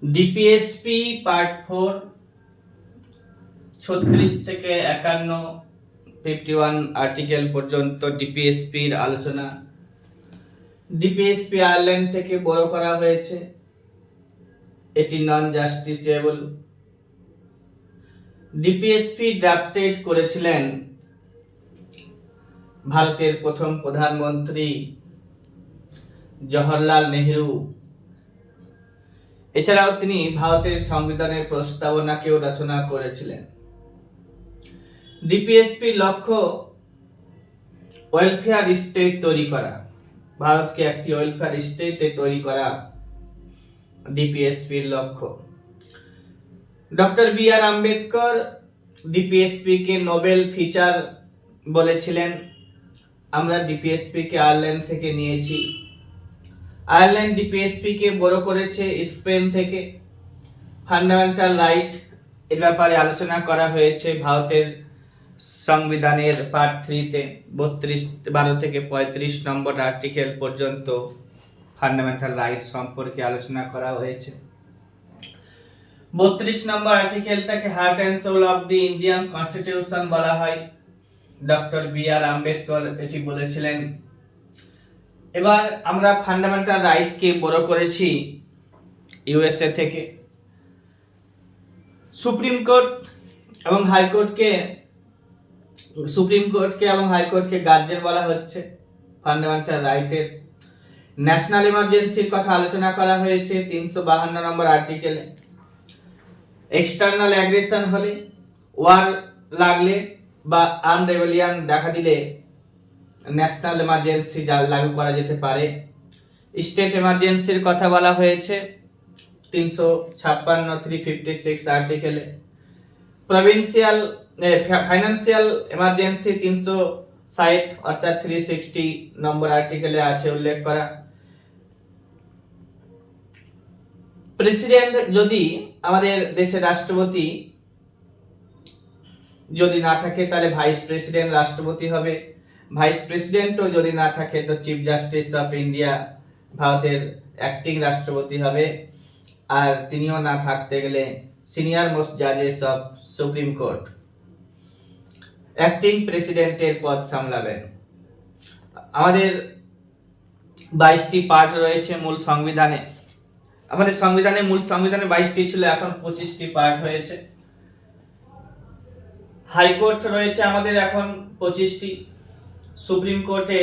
DPSP part 4 36 থেকে 51 51 article পর্যন্ত ডিপিএসপির আলোচনা। ডিপিএসপি আয়ারল্যান্ড থেকে বড় করা হয়েছে, এটি নন জাস্টিসেবল। ডিপিএসপি ড্রাফটেড করেছিলেন ভারতের প্রথম প্রধানমন্ত্রী জওহরলাল নেহেরু। এছাড়াও তিনি ভারতের সংবিধানের প্রস্তাবনাকেও রচনা করেছিলেন। ডিপিএসপি লক্ষ্য ওয়েলফেয়ার স্টেট তৈরি করা, ভারতকে একটি ওয়েলফেয়ার স্টেটে তৈরি করা ডিপিএসপির লক্ষ্য। ডক্টর বি আর আম্বেদকর ডিপিএসপি কে নোবেল ফিচার বলেছিলেন। আমরা ডিপিএসপি কে আয়ারল্যান্ড থেকে নিয়েছি। আয়ারল্যান্ড ডিপিএসপি কে বড় করেছে স্পেন থেকে। ফান্ডামেন্টাল রাইট এর ব্যাপারে আলোচনা করা হয়েছে ভারতের সংবিধানের পার্ট 3-তে 12 থেকে 35 নম্বর আর্টিকেল পর্যন্ত ফান্ডামেন্টাল রাইট সম্পর্কে আলোচনা করা হয়েছে। 32 নম্বর আর্টিকেলটাকে heart and soul of the Indian constitution বলা হয়। ডক্টর বি আর আম্বেদকর এটি বলেছিলেন। এবার আমরা ফান্ডামেন্টাল রাইটকে বড় করেছি ইউএসএ থেকে। সুপ্রিম কোর্ট এবং হাইকোর্টকে গার্জিয়ান বলা হচ্ছে ফান্ডামেন্টাল রাইটের। ন্যাশনাল ইমার্জেন্সির কথা আলোচনা করা হয়েছে 352 নম্বর আর্টিকেলে। এক্সটার্নাল অ্যাগ্রেশন হলে, ওয়ার লাগলে বা আর্মড রেবেলিয়ন দেখা দিলে ন্যাশনাল ইমার্জেন্সি লাগু করা যেতে পারে। স্টেট ইমার্জেন্সির কথা বলা হয়েছে 356 আর্টিকেলে। প্রভিন্সিয়াল ফাইন্যান্সিয়াল ইমার্জেন্সি 360 অর্থাৎ 360 নম্বর আর্টিকেলে আছে উল্লেখ করা। প্রেসিডেন্ট যদি আমাদের দেশের রাষ্ট্রপতি যদি না থাকে তাহলে ভাইস প্রেসিডেন্ট রাষ্ট্রপতি হবে। ভাইস প্রেসিডেন্টও যদি না থাকে তো চিফ জাস্টিস অফ ইন্ডিয়া ভারতের অ্যাক্টিং রাষ্ট্রপতি হবে। আর তিনিও না থাকতে গেলে সিনিয়র মোস্ট জাজেস অফ সুপ্রিম কোর্ট অ্যাক্টিং প্রেসিডেন্টের পদ সামলাবেন। আমাদের 22টি পার্ট রয়েছে মূল সংবিধানে। আমাদের মূল সংবিধানে 22টি ছিল, এখন 25টি পার্ট হয়েছে। হাইকোর্ট রয়েছে আমাদের এখন 25টি। সুপ্রিম কোর্টে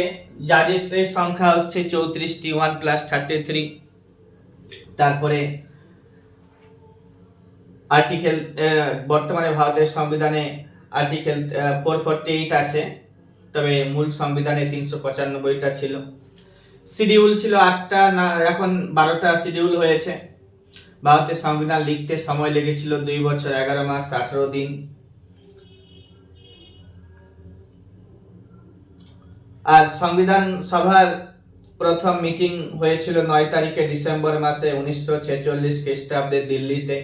জাজেসের সংখ্যা হচ্ছে 34টি, 1 + 33। তারপরে আর্টিকেল বর্তমানে ভারতের সংবিধানে আর্টিকেল 448 আছে, তবে মূল সংবিধানে 395টা ছিল। শিডিউল ছিল 8টা, না এখন 12টা শিডিউল হয়েছে। ভারতের সংবিধান লিখতে সময় লেগেছিল 2 বছর 11 মাস 18 দিন। আর সংবিধান সভার প্রথম মিটিং হয়েছিল 9 তারিখে ডিসেম্বর মাসে 1946 খ্রিস্টাব্দে দিল্লিতে।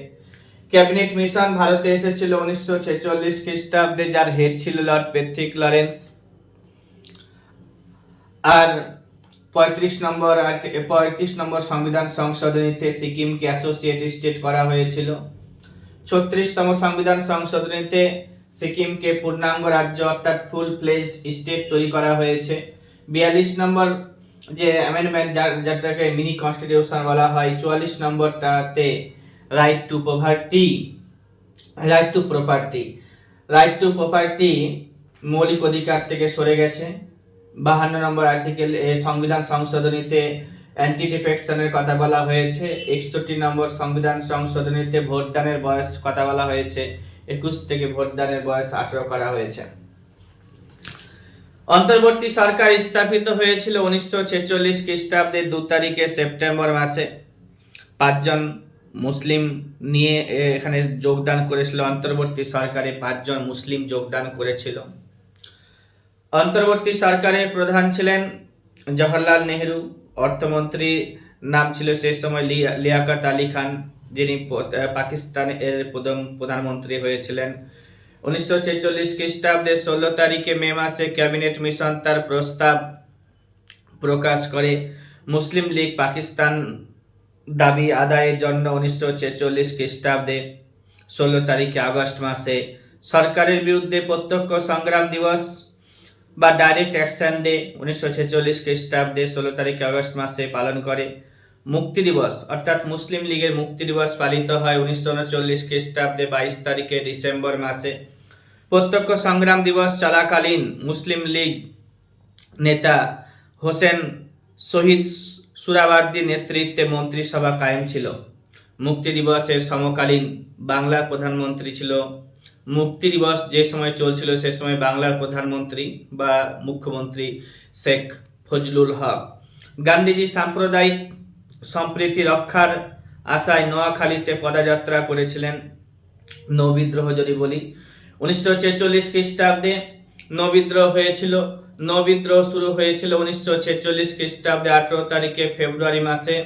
ক্যাবিনেট মিশন ভারতে এসেছিল 1946 খ্রিস্টাব্দে, যার হেড ছিল লর্ড প্যাট্রিক লরেন্স। আর 35 নম্বর সংবিধান সংশোধনীতে সিকিমকে অ্যাসোসিয়েট স্টেট করা হয়েছিল। 36তম সংবিধান সংশোধনীতে সিকিমকে পূর্ণাঙ্গ রাজ্য অর্থাৎ ফুল ফ্লেজড স্টেট তৈরি করা হয়েছে। 42 নম্বর যে অ্যামেন্ডমেন্ট, যেটাকে মিনি কনস্টিটিউশন বলা হয়, 44 নম্বরটাতে রাইট টু প্রপার্টি মৌলিক অধিকার থেকে সরে গেছে। 52 নম্বর আর্টিকেল সংবিধান সংশোধনীতে অ্যান্টি ডিফেকশনের কথা বলা হয়েছে। 61 নম্বর সংবিধান সংশোধনীতে ভোটদানের বয়স কথা বলা হয়েছে, 21 থেকে ভোটদানের বয়স 18 করা হয়েছে। অন্তর্বর্তী সরকার স্থাপিত হয়েছিল 1946 খ্রিস্টাব্দের 2 তারিখে সেপ্টেম্বর মাসে। 5 জন মুসলিম নিয়ে এখানে যোগদান করেছিল। অন্তর্বর্তী সরকারে 5 জন মুসলিম যোগদান করেছিল। অন্তর্বর্তী সরকারের প্রধান ছিলেন জওহরলাল নেহেরু। অর্থমন্ত্রীর নাম ছিল সেই সময় লিয়াকত আলী খান, যিনি পাকিস্তানের প্রধানমন্ত্রী হয়েছিলেন। 1946 খ্রিস্টাব্দে 16 তারিখে মে মাসে ক্যাবিনেট মিশন তার প্রস্তাব প্রকাশ করে মুসলিম লীগ পাকিস্তান দাবি আদায়ের জন্য 1946 খ্রিস্টাব্দে 16 তারিখে আগস্ট মাসে সরকারের বিরুদ্ধে প্রত্যক্ষ সংগ্রাম দিবস বা ডাইরেক্ট অ্যাকশন ডে 1946 খ্রিস্টাব্দে 16 তারিখে আগস্ট মাসে পালন করে। মুক্তি দিবস অর্থাৎ মুসলিম লীগের মুক্তি দিবস পালিত হয় 1939 খ্রিস্টাব্দে 22 তারিখে ডিসেম্বর মাসে। প্রত্যক্ষ সংগ্রাম দিবস চলাকালীন মুসলিম লীগ নেতা হোসেন শহীদ সুহরাওয়ার্দীর নেতৃত্বে মন্ত্রিসভা কায়েম ছিল। মুক্তি দিবসের সমকালীন বাংলার প্রধানমন্ত্রী ছিল, মুক্তি দিবস যে সময় চলছিল সে সময় বাংলার প্রধানমন্ত্রী বা মুখ্যমন্ত্রী শেখ ফজলুল হক। গান্ধীজি সাম্প্রদায়িক সম্প্রীতি রক্ষার আশায় নোয়াখালীতে পদযাত্রা করেছিলেন। নৌবিদ্রোহ যদি বলি 1946 খ্রিস্টাব্দে নৌবিদ্রোহ হয়েছিল। নৌবিদ্রোহ শুরু হয়েছিল 1946 খ্রিস্টাব্দে 18 তারিখে ফেব্রুয়ারি মাসে।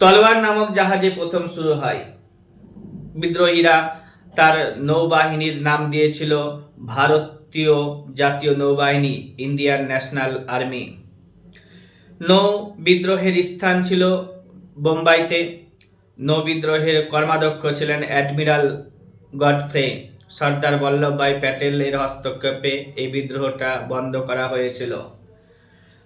তলোয়ার নামক জাহাজে প্রথম শুরু হয়। বিদ্রোহীরা তার নৌবাহিনীর নাম দিয়েছিল ভারতীয় জাতীয় নৌবাহিনী, ইন্ডিয়ান ন্যাশনাল আর্মি। নৌ বিদ্রোহের স্থান ছিল বোম্বাইতে। নৌ বিদ্রোহের কর্মাধ্যক্ষ ছিলেন অ্যাডমিরাল গডফ্রে। সর্দার বল্লভভাই প্যাটেলের হস্তক্ষেপে এই বিদ্রোহটা বন্ধ করা হয়েছিল।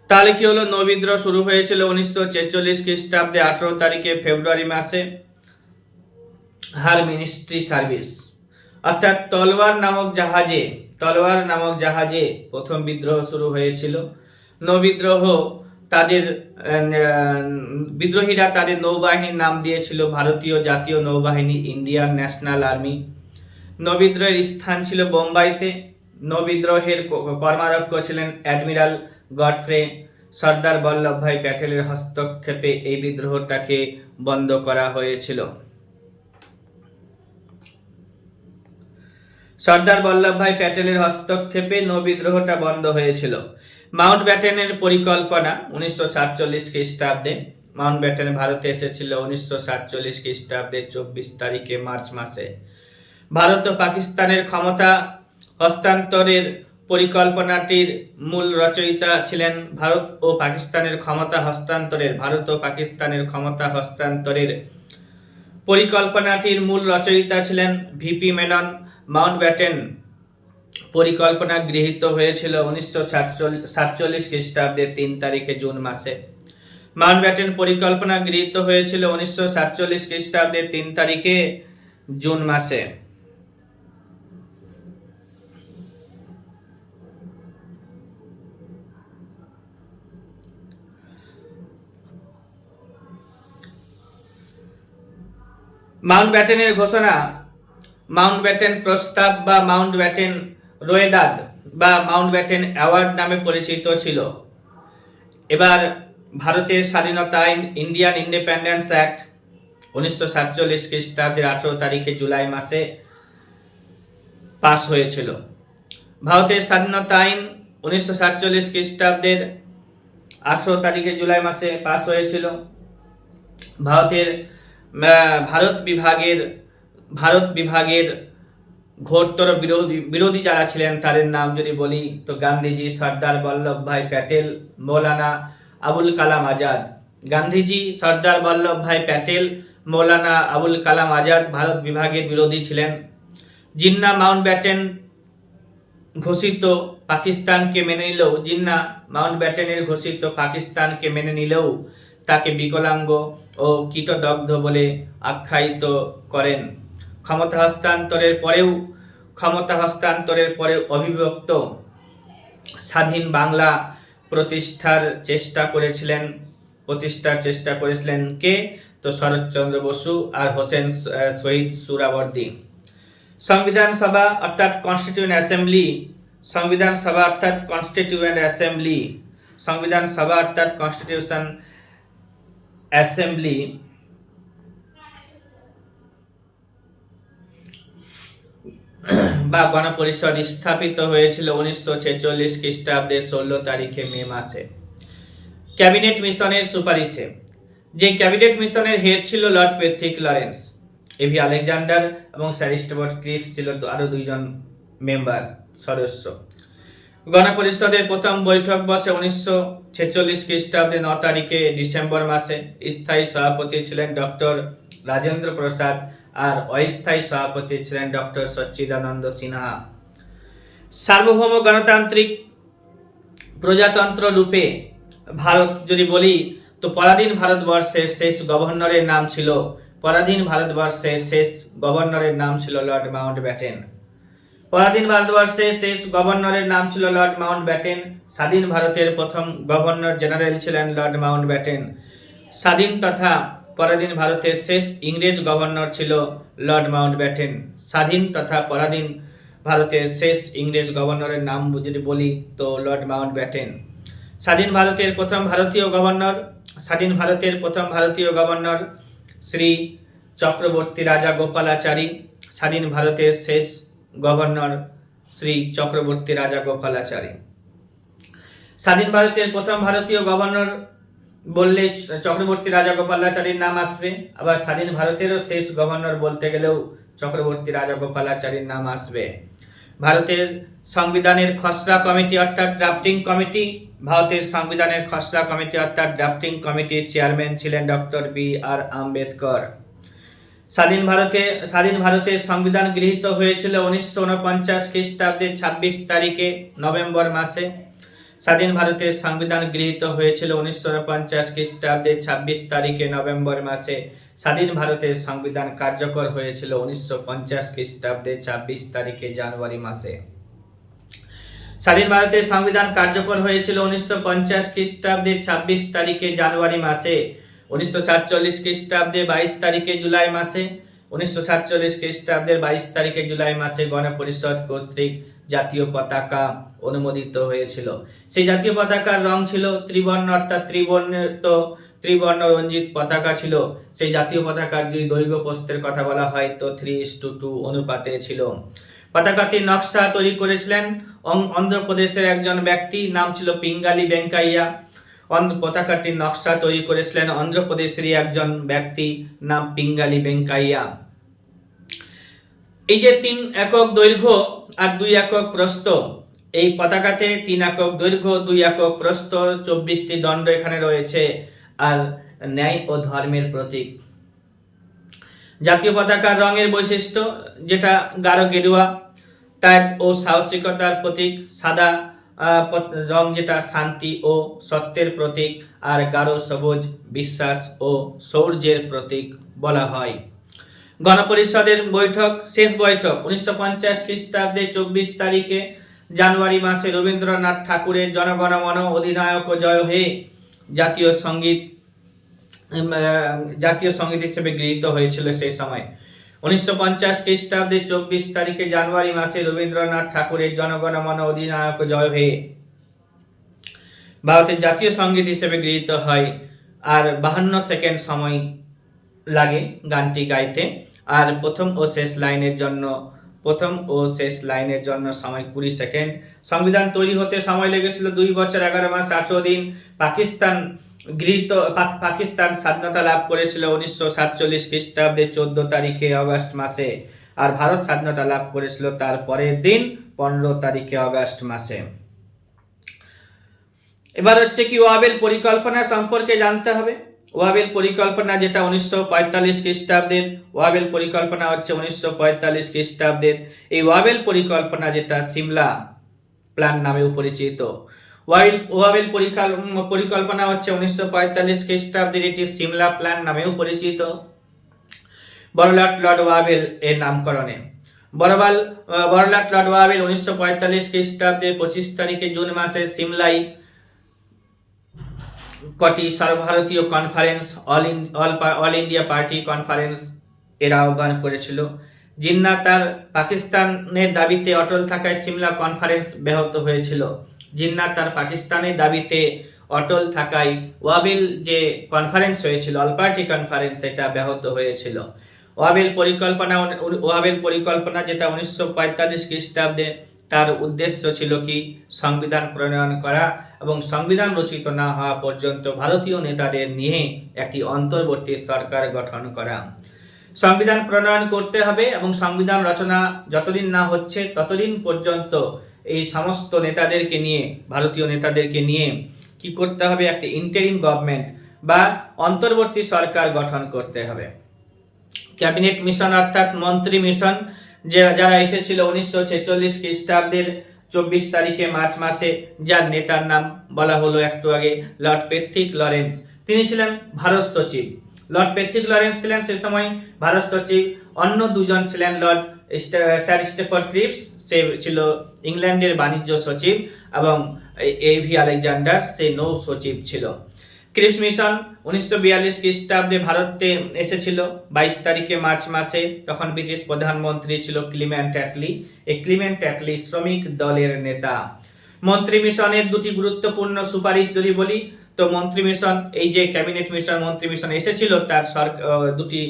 তাহলে কি হলো, নৌ বিদ্রোহ শুরু হয়েছিল 1946 খ্রিস্টাব্দে 18 তারিখে ফেব্রুয়ারি মাসে। হার মিনিস্ট্রি সার্ভিস অর্থাৎ তলোয়ার নামক জাহাজে প্রথম বিদ্রোহ শুরু হয়েছিল। নৌবিদ্রোহ তাদের বিদ্রোহীরা তাদের নৌবাহিনীর নাম দিয়েছিল ভারতীয় জাতীয় নৌবাহিনী, ইন্ডিয়ান ন্যাশনাল আর্মি। নৌবিদ্রোহের স্থান ছিল বোম্বাইতে। নৌবিদ্রোহের কর্মাধ্যক্ষ ছিলেন অ্যাডমিরাল গডফ্রে। সর্দার বল্লভভাই প্যাটেলের হস্তক্ষেপে এই বিদ্রোহটাকে বন্ধ করা হয়েছিল। সর্দার বল্লভভাই প্যাটেলের হস্তক্ষেপে নৌবিদ্রোহটা বন্ধ হয়েছিল। মাউন্টব্যাটেনের পরিকল্পনা 1947 খ্রিস্টাব্দে। মাউন্টব্যাটেন ভারতে এসেছিল 1947 খ্রিস্টাব্দে 24 তারিখে মার্চ মাসে। ভারত ও পাকিস্তানের ক্ষমতা হস্তান্তরের পরিকল্পনাটির মূল রচয়িতা ছিলেন ভারত ও পাকিস্তানের ক্ষমতা হস্তান্তরের পরিকল্পনাটির মূল রচয়িতা ছিলেন ভিপি মেনন। মাউন্টব্যাটেন পরিকল্পনা গৃহীত হয়েছিল 1947 খ্রিস্টাব্দে 3 তারিখে জুন মাসে। মাউন্টব্যাটেন পরিকল্পনা গৃহীত হয়েছিল 1947 খ্রিস্টাব্দে 3 তারিখে জুন মাসে। মাউন্টব্যাটেনের ঘোষণা, মাউন্টব্যাটেন প্রস্তাব বা মাউন্টব্যাটেন রোয়েদাদ বা মাউন্টব্যাটেন অ্যাওয়ার্ড নামে পরিচিত ছিল। এবার ভারতের স্বাধীনতা আইন, ইন্ডিয়ান ইন্ডিপেন্ডেন্স অ্যাক্ট 1947 খ্রিস্টাব্দের 18 তারিখে জুলাই মাসে পাস হয়েছিল। ভারতের স্বাধীনতা আইন 1947 খ্রিস্টাব্দের 18 তারিখে জুলাই মাসে পাস হয়েছিল। ভারত বিভাগের ঘোরতর বিরোধী যারা ছিলেন তাদের নাম যদি বলি তো গান্ধীজি, সর্দার বল্লভভাই প্যাটেল, মৌলানা আবুল কালাম আজাদ। গান্ধীজি, সর্দার বল্লভভাই প্যাটেল, মৌলানা আবুল কালাম আজাদ ভারত বিভাগের বিরোধী ছিলেন। জিন্না মাউন্টব্যাটেন ঘোষিত পাকিস্তানকে মেনে নিলেও তাকে বিকলাঙ্গ ও কীটদগ্ধ বলে আখ্যায়িত করেন। ক্ষমতা হস্তান্তরের পরেও অবিভক্ত স্বাধীন বাংলা প্রতিষ্ঠার চেষ্টা করেছিলেন কে? তো শরৎচন্দ্র বসু আর হোসেন শহীদ সুহরাওয়ার্দী। সংবিধান সভা অর্থাৎ কনস্টিটিউয়েন্ট অ্যাসেম্বলি বা গণপরিষদ স্থাপিত হয়েছিল 1946 খ্রিস্টাব্দের 16 তারিখে মে মাসে। ক্যাবিনেট মিশনের সুপারিশে, যে ক্যাবিনেট মিশনের হেড ছিল Lord Patrick Lawrence, A V Alexander এবং স্যার স্টুয়ার্ট ক্রিপস ছিল আরো দুইজন মেম্বার সদস্য। গণপরিষদের প্রথম বৈঠক বসে 1946 খ্রিস্টাব্দে 9 তারিখে ডিসেম্বর মাসে। স্থায়ী সভাপতি ছিলেন ডক্টর রাজেন্দ্র প্রসাদ আর অস্থায়ী সভাপতি ছিলেন ডক্টর সচ্চিদানন্দ সিনহা। সার্বভৌম গণতান্ত্রিক প্রজাতন্ত্র রূপে ভারত যদি বলি তো পরাধীন ভারতবর্ষের শেষ গভর্নরের নাম ছিল লর্ড মাউন্টব্যাটেন। পরাধীন ভারতবর্ষের শেষ গভর্নরের নাম ছিল লর্ড মাউন্টব্যাটেন। স্বাধীন ভারতের প্রথম গভর্নর জেনারেল ছিলেন লর্ড মাউন্টব্যাটেন। স্বাধীন তথা পরাধীন ভারতের শেষ ইংরেজ গভর্নর ছিল লর্ড মাউন্টব্যাটেন। স্বাধীন তথা পরাধীন ভারতের শেষ ইংরেজ গভর্নরের নাম যদি বলি তো লর্ড মাউন্টব্যাটেন। স্বাধীন ভারতের প্রথম ভারতীয় গভর্নর শ্রী চক্রবর্তী রাজা গোপালাচারী। স্বাধীন ভারতের শেষ গভর্নর শ্রী চক্রবর্তী রাজা গোপালাচারী। স্বাধীন ভারতের প্রথম ভারতীয় গভর্নর বললে চক্রবর্তী রাজা গোপালাচারীর নাম আসবে, আবার স্বাধীন ভারতেরও শেষ গভর্নর বলতে গেলেও চক্রবর্তী রাজা গোপালাচারীর নাম আসবে। ভারতের সংবিধানের খসড়া কমিটি অর্থাৎ ড্রাফটিং কমিটির চেয়ারম্যান ছিলেন ডক্টর বি.আর. আম্বেদকর। স্বাধীন ভারতের সংবিধান গৃহীত হয়েছিল 1949 খ্রিস্টাব্দে 26 তারিখে নভেম্বর মাসে। স্বাধীন ভারতের সংবিধান গৃহীত হয়েছিল 1949 খ্রিস্টাব্দে 26 তারিখে নভেম্বর মাসে। স্বাধীন ভারতের সংবিধান কার্যকর হয়েছিল 1950 খ্রিস্টাব্দে 26 তারিখে জানুয়ারি মাসে। স্বাধীন ভারতের সংবিধান কার্যকর হয়েছিল 1950 খ্রিস্টাব্দে 26 তারিখে জানুয়ারি মাসে। 1947 খ্রিস্টাব্দে 22 তারিখে জুলাই মাসে। 1947 খ্রিস্টাব্দের 22 তারিখে জুলাই মাসে গণপরিষদ কর্তৃক জাতীয় পতাকা অনুমোদিত হয়েছিল। সেই জাতীয় পতাকার রং ছিল ত্রিবর্ণ অর্থাৎ ত্রিবর্ণ রঞ্জিত পতাকা ছিল। সেই জাতীয় পতাকার যদি দৈর্ঘ্য প্রস্থের কথা বলা হয় তো 3:2 অনুপাতে ছিল। পতাকাটির নকশা তৈরি করেছিলেন অন্ধ্রপ্রদেশের একজন ব্যক্তি, নাম ছিল পিঙ্গালি ভেঙ্কাইয়া। পতাকাটির নকশা তৈরি করেছিলেন অন্ধ্রপ্রদেশেরই একজন ব্যক্তি, নাম পিঙ্গালি ভেঙ্কাইয়া। এই যে 3 একক দৈর্ঘ্য আর 2 একক প্রস্থ, এই পতাকাতে 3 একক দৈর্ঘ্য 2 একক প্রস্থ, 24টি দণ্ড এখানে রয়েছে, আর ন্যায় ও ধর্মের প্রতীক। জাতীয় পতাকার রঙের বৈশিষ্ট্য যেটা গাঢ় গেরুয়া, ত্যাগ ও সাহসিকতার প্রতীক। সাদা রং যেটা শান্তি ও সত্যের প্রতীক, আর গাঢ় সবুজ বিশ্বাস ও শৌর্যের প্রতীক বলা হয়। গণপরিষদের শেষ বৈঠক 1950 খ্রিস্টাব্দে 24 তারিখে জানুয়ারি মাসে রবীন্দ্রনাথ ঠাকুরের জনগণ মন অধিনায়ক জয় হে জাতীয় সঙ্গীত হিসেবে গৃহীত হয়েছিল। সেই সময় 1950 খ্রিস্টাব্দে 24 তারিখে জানুয়ারি মাসে রবীন্দ্রনাথ ঠাকুরের জনগণ মন অধিনায়ক জয় হে ভারতের জাতীয় সঙ্গীত হিসেবে গৃহীত হয়। আর 52 সেকেন্ড সময় লাগে গানটি গাইতে, আর প্রথম ও শেষ লাইনের জন্য সময় 20 সেকেন্ড। সংবিধান তৈরি হতে সময় লেগেছিল 2 বছর 11 মাস 18 দিন। পাকিস্তান স্বাধীনতা লাভ করেছিল 1947 খ্রিস্টাব্দে 14 তারিখে অগস্ট মাসে, আর ভারত স্বাধীনতা লাভ করেছিল তার পরের দিন 15 তারিখে অগস্ট মাসে। এবার হচ্ছে কি ওয়াবেল পরিকল্পনা সম্পর্কে জানতে হবে। ওয়াবেল পরিকল্পনা যেটা 1945 খ্রিস্টাব্দের, ওয়াবেল পরিকল্পনা হচ্ছে 1945 খ্রিস্টাব্দের। এই ওয়াবেল পরিকল্পনা যেটা সিমলা প্ল্যান নামেও পরিচিত। ওয়াবেল পরিকল্পনা হচ্ছে 1945 খ্রিস্টাব্দের, এটি সিমলা প্ল্যান নামেও পরিচিত। বড়লাট লর্ড ওয়াবেল এর নামকরণে। বড়লাট লর্ড ওয়াবেল 1945 খ্রিস্টাব্দে 25 তারিখে জুন মাসে সিমলায় কটি সর্বভারতীয় conference, all India party conference এর আহ্বান করেছিল। জিন্না তার পাকিস্তানের দাবিতে অটল থাকায় সিমলা কনফারেন্স ব্যাহত হয়েছিল। জিন্না তার পাকিস্তানের দাবিতে অটল থাকায় ওয়াবেল যে কনফারেন্স হয়েছিল, অল পার্টি কনফারেন্স, এটা ব্যাহত হয়েছিল। ওয়াবেল পরিকল্পনা যেটা 1945 খ্রিস্টাব্দে, তার উদ্দেশ্য ছিল কি সংবিধান প্রণয়ন করা এবং সংবিধান রচিত না হওয়া পর্যন্ত ভারতীয় নেতাদের নিয়ে একটি অন্তর্বর্তী সরকার গঠন করা। সংবিধান প্রণয়ন করতে হবে এবং সংবিধান রচনা যতদিন না হচ্ছে ততদিন পর্যন্ত এই সমস্ত নেতাদেরকে নিয়ে, ভারতীয় নেতাদেরকে নিয়ে কি করতে হবে, একটা ইন্টারিম গভর্নমেন্ট বা অন্তর্বর্তী সরকার গঠন করতে হবে। ক্যাবিনেট মিশন অর্থাৎ মন্ত্রী মিশন যারা এসেছিল 1946 খ্রিস্টাব্দের 24 তারিখে মার্চ মাসে, যার নেতার নাম বলা হলো একটু আগে, লর্ড প্যাট্রিক লরেন্স। তিনি ছিলেন ভারত সচিব। লর্ড প্যাট্রিক লরেন্স ছিলেন সে সময় ভারত সচিব। অন্য দুজন ছিলেন লর্ড স্যার স্টেফার্ড ক্রিপস, সে ছিল ইংল্যান্ডের বাণিজ্য সচিব, এবং এভি আলেকজান্ডার সে নৌ সচিব ছিল। ক্রিপস মিশন 1942 খ্রিস্টাব্দে ভারতে এসেছিল 22 তারিখে মার্চ মাসে। তখন ব্রিটিশ প্রধানমন্ত্রী ছিল ক্লিমেন্ট অ্যাটলি। এই ক্লিমেন্ট অ্যাটলি শ্রমিক দলের নেতা। মন্ত্রী মিশনের দুটি গুরুত্বপূর্ণ সুপারিশ যদি বলি, তো মন্ত্রী মিশন, এই যে ক্যাবিনেট মিশন মন্ত্রী মিশন এসেছিল, তার দুটি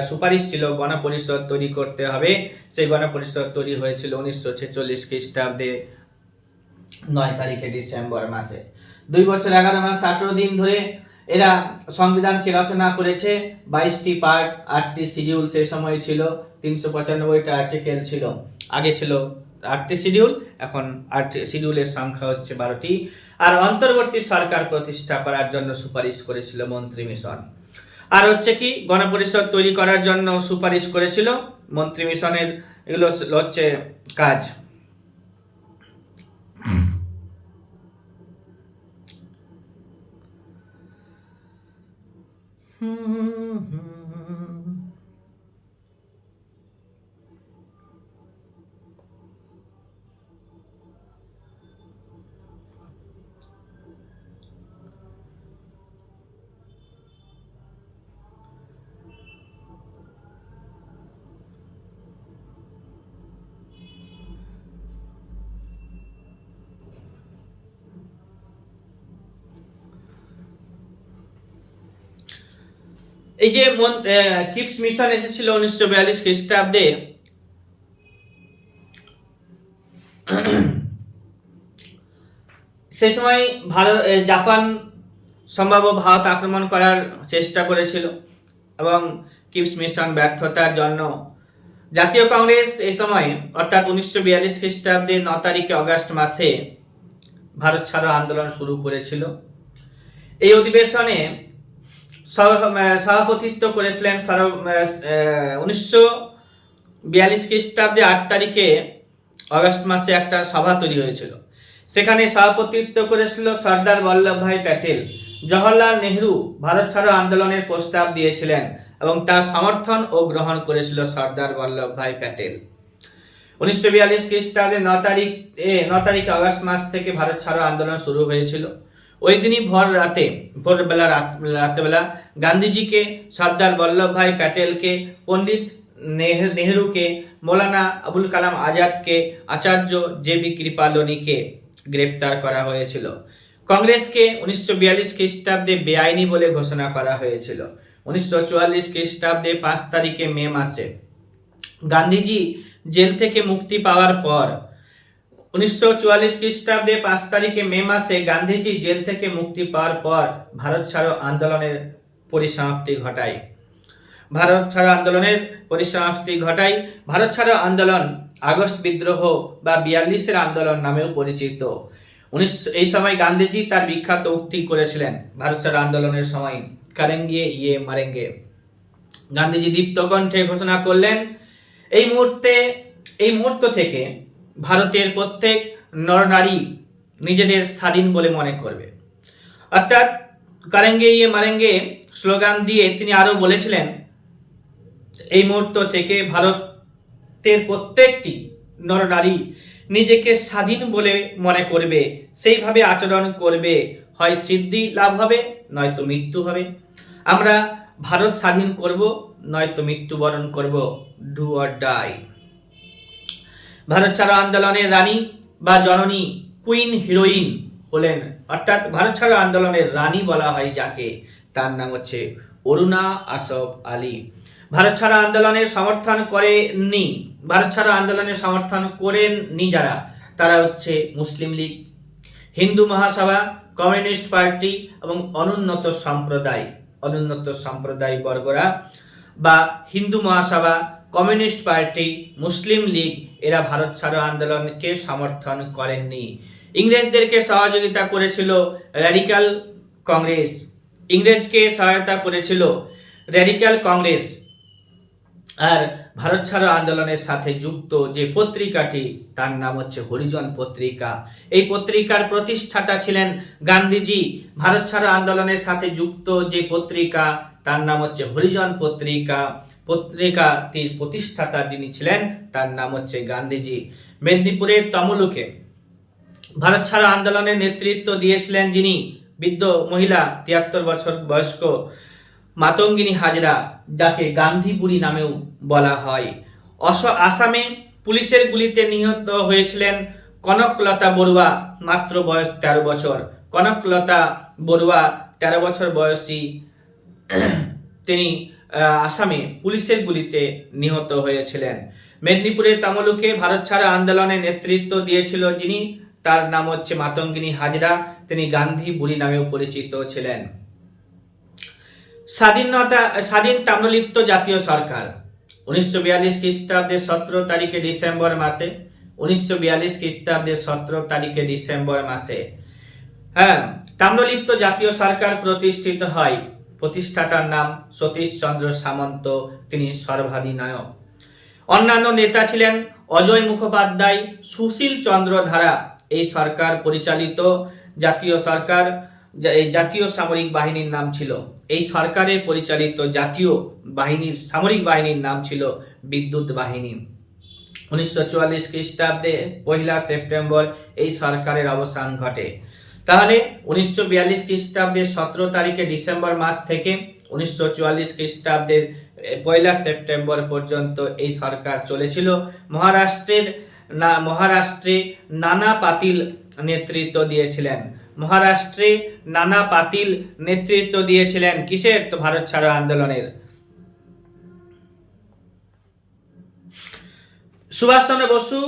সুপারিশ ছিল, গণপরিষদ তৈরি করতে হবে। সেই গণপরিষদ তৈরি হয়েছিল 1946 খ্রিস্টাব্দে 9 তারিখে ডিসেম্বর মাসে। 2 বছর 11 মাস 18 দিন ধরে এরা সংবিধানকে রচনা করেছে। 22টি পার্ট, 8টি শিডিউল সেই সময় ছিল, 395টা আর্টিকেল ছিল। আগে ছিল 8টি শিডিউল, এখন 8টি শিডিউলের সংখ্যা হচ্ছে 12টি। আর অন্তর্বর্তী সরকার প্রতিষ্ঠা করার জন্য সুপারিশ করেছিল মন্ত্রী মিশন। আর হচ্ছে কি, গণপরিষদ তৈরি করার জন্য সুপারিশ করেছিল মন্ত্রী মিশনের। এগুলো হচ্ছে কাজ। এই যে ক্রিপস মিশন এসেছিল 1942 খ্রিস্টাব্দে, সেই সময় জাপান সম্ভাব্য ভারত আক্রমণ করার চেষ্টা করেছিল, এবং ক্রিপস মিশন ব্যর্থতার জন্য জাতীয় কংগ্রেস এই সময় অর্থাৎ 1942 খ্রিস্টাব্দে 9 তারিখে অগাস্ট মাসে ভারত ছাড়ো আন্দোলন শুরু করেছিল। এই অধিবেশনে সভাপতিত্ব করেছিলেন 1942 খ্রিস্টাব্দে 8 তারিখে অগাস্ট মাসে একটা সভা তৈরি হয়েছিল। সেখানে সভাপতিত্ব করেছিল সর্দার বল্লভভাই প্যাটেল। জওহরলাল নেহরু ভারত ছাড়ো আন্দোলনের প্রস্তাব দিয়েছিলেন এবং তার সমর্থন ও গ্রহণ করেছিল সর্দার বল্লভভাই প্যাটেল। 1942 খ্রিস্টাব্দে 9 তারিখে অগাস্ট মাস থেকে ভারত ছাড়ো আন্দোলন শুরু হয়েছিল। ওই দিনই রাতেবেলা গান্ধীজিকে, সর্দার বল্লভভাই প্যাটেলকে, পণ্ডিত নেহরুকে, মৌলানা আবুল কালাম আজাদকে, আচার্য জে.বি. কৃপালনীকে গ্রেপ্তার করা হয়েছিল। কংগ্রেসকে 1942 খ্রিস্টাব্দে বেআইনি বলে ঘোষণা করা হয়েছিল। 1944 খ্রিস্টাব্দে 5 তারিখে মে মাসে গান্ধীজি জেল থেকে মুক্তি পাওয়ার পর 1944 খ্রিস্টাব্দে 5 তারিখে মে মাসে গান্ধীজি জেল থেকে মুক্তি পাওয়ার পর ভারত ছাড়ো আন্দোলনের পরিসমাপ্তি ঘটায়। ভারত ছাড়ো আন্দোলন আগস্ট বিদ্রোহ বা 42-এর আন্দোলন নামেও পরিচিত। এই সময় গান্ধীজি তার বিখ্যাত উক্তি করেছিলেন ভারত ছাড়ো আন্দোলনের সময়, করেঙ্গে ইয়ে মারেঙ্গে। গান্ধীজি দীপ্ত কণ্ঠে ঘোষণা করলেন, এই মুহূর্ত থেকে ভারতের প্রত্যেক নরনারী নিজেদের স্বাধীন বলে মনে করবে। অর্থাৎ করেঙ্গে ইয়ে মারেঙ্গে স্লোগান দিয়ে তিনি আরো বলেছিলেন, এই মুহূর্ত থেকে ভারতের প্রত্যেকটি নরনারী নিজেকে স্বাধীন বলে মনে করবে, সেইভাবে আচরণ করবে, হয় সিদ্ধি লাভ হবে নয়তো মৃত্যু হবে। আমরা ভারত স্বাধীন করব নয়তো মৃত্যুবরণ করব, ডু অর ডাই। ভারত ছাড়ো আন্দোলনের রানী বা জননী, কুইন হিরোইন হলেন, অর্থাৎ ভারত ছাড়ো আন্দোলনের রানী বলা হয় যাকে, তার নাম হচ্ছে অরুণা আসফ আলী। ভারত ছাড়ো আন্দোলনের সমর্থন করেননি যারা, তারা হচ্ছে মুসলিম লীগ, হিন্দু মহাসভা, কমিউনিস্ট পার্টি এবং অনুন্নত সম্প্রদায় বর্গরা বা হিন্দু মহাসভা, কমিউনিস্ট পার্টি, মুসলিম লীগ এরা ভারত ছাড়ো আন্দোলনকে সমর্থন করেননি। ইংরেজদেরকে সহযোগিতা করেছিল র্যাডিক্যাল কংগ্রেস, ইংরেজকে সহায়তা করেছিল র্যাডিক্যাল কংগ্রেস। আর ভারত ছাড়ো আন্দোলনের সাথে যুক্ত যে পত্রিকাটি তার নাম হচ্ছে হরিজন পত্রিকা। এই পত্রিকার প্রতিষ্ঠাতা ছিলেন গান্ধীজি। ভারত ছাড়ো আন্দোলনের সাথে যুক্ত যে পত্রিকা তার নাম হচ্ছে হরিজন পত্রিকা। পত্রিকাটির প্রতিষ্ঠাতা যিনি ছিলেন তার নাম হচ্ছে গান্ধীজি। মেদিনীপুরের তমলুকে ভারত ছাড়ো আন্দোলনের নেতৃত্ব দিয়েছিলেন যিনি, বৃদ্ধ মহিলা 73 বছর বয়স্ক মাতঙ্গিনী হাজরা, যাকে গান্ধী বুড়ি নামেও বলা হয়। আসামে পুলিশের গুলিতে নিহত হয়েছিলেন কনকলতা বড়ুয়া, মাত্র বয়স 13 বছর। কনকলতা বড়ুয়া 13 বছর বয়সী তিনি আসামে পুলিশের গুলিতে নিহত হয়েছিলেন। মেদিনীপুরের তমলুকে ভারত ছাড়ো আন্দোলনে নেতৃত্ব দিয়েছিল যিনি, তার নাম হচ্ছে মাতঙ্গিনী হাজরা, তিনি গান্ধী বুড়ি নামেও পরিচিত ছিলেন। স্বাধীন তাম্রলিপ্ত জাতীয় সরকার 1942 খ্রিস্টাব্দের 17 তারিখে ডিসেম্বর মাসে, 1942 খ্রিস্টাব্দের 17 তারিখে ডিসেম্বর মাসে তাম্রলিপ্ত জাতীয় সরকার প্রতিষ্ঠিত হয়। প্রতিষ্ঠাতার নাম সতীশ চন্দ্র সামন্ত, তিনি সর্বাধিনায়ক। অন্যান্য নেতা ছিলেন অজয় মুখোপাধ্যায়, সুশীল চন্দ্র ধারা। এই সরকার পরিচালিত জাতীয় সরকার, এই জাতীয় সামরিক বাহিনীর নাম ছিল, এই সরকারের পরিচালিত জাতীয় বাহিনীর সামরিক বাহিনীর নাম ছিল বিদ্যুৎ বাহিনী। 1944 খ্রিস্টাব্দে 1 সেপ্টেম্বর এই সরকারের অবসান ঘটে। তাহলে 1942 খ্রিস্টাব্দের 17 তারিখে ডিসেম্বর মাস থেকে 1944 খ্রিস্টাব্দের 1 সেপ্টেম্বর পর্যন্ত এই সরকার চলেছিল। মহারাষ্ট্রে নানা পাতিল নেতৃত্ব দিয়েছিলেন। মহারাষ্ট্রে নানা পাতিল নেতৃত্ব দিয়েছিলেন কিসের? তো ভারত ছাড়ো আন্দোলনের। সুভাষচন্দ্র বসু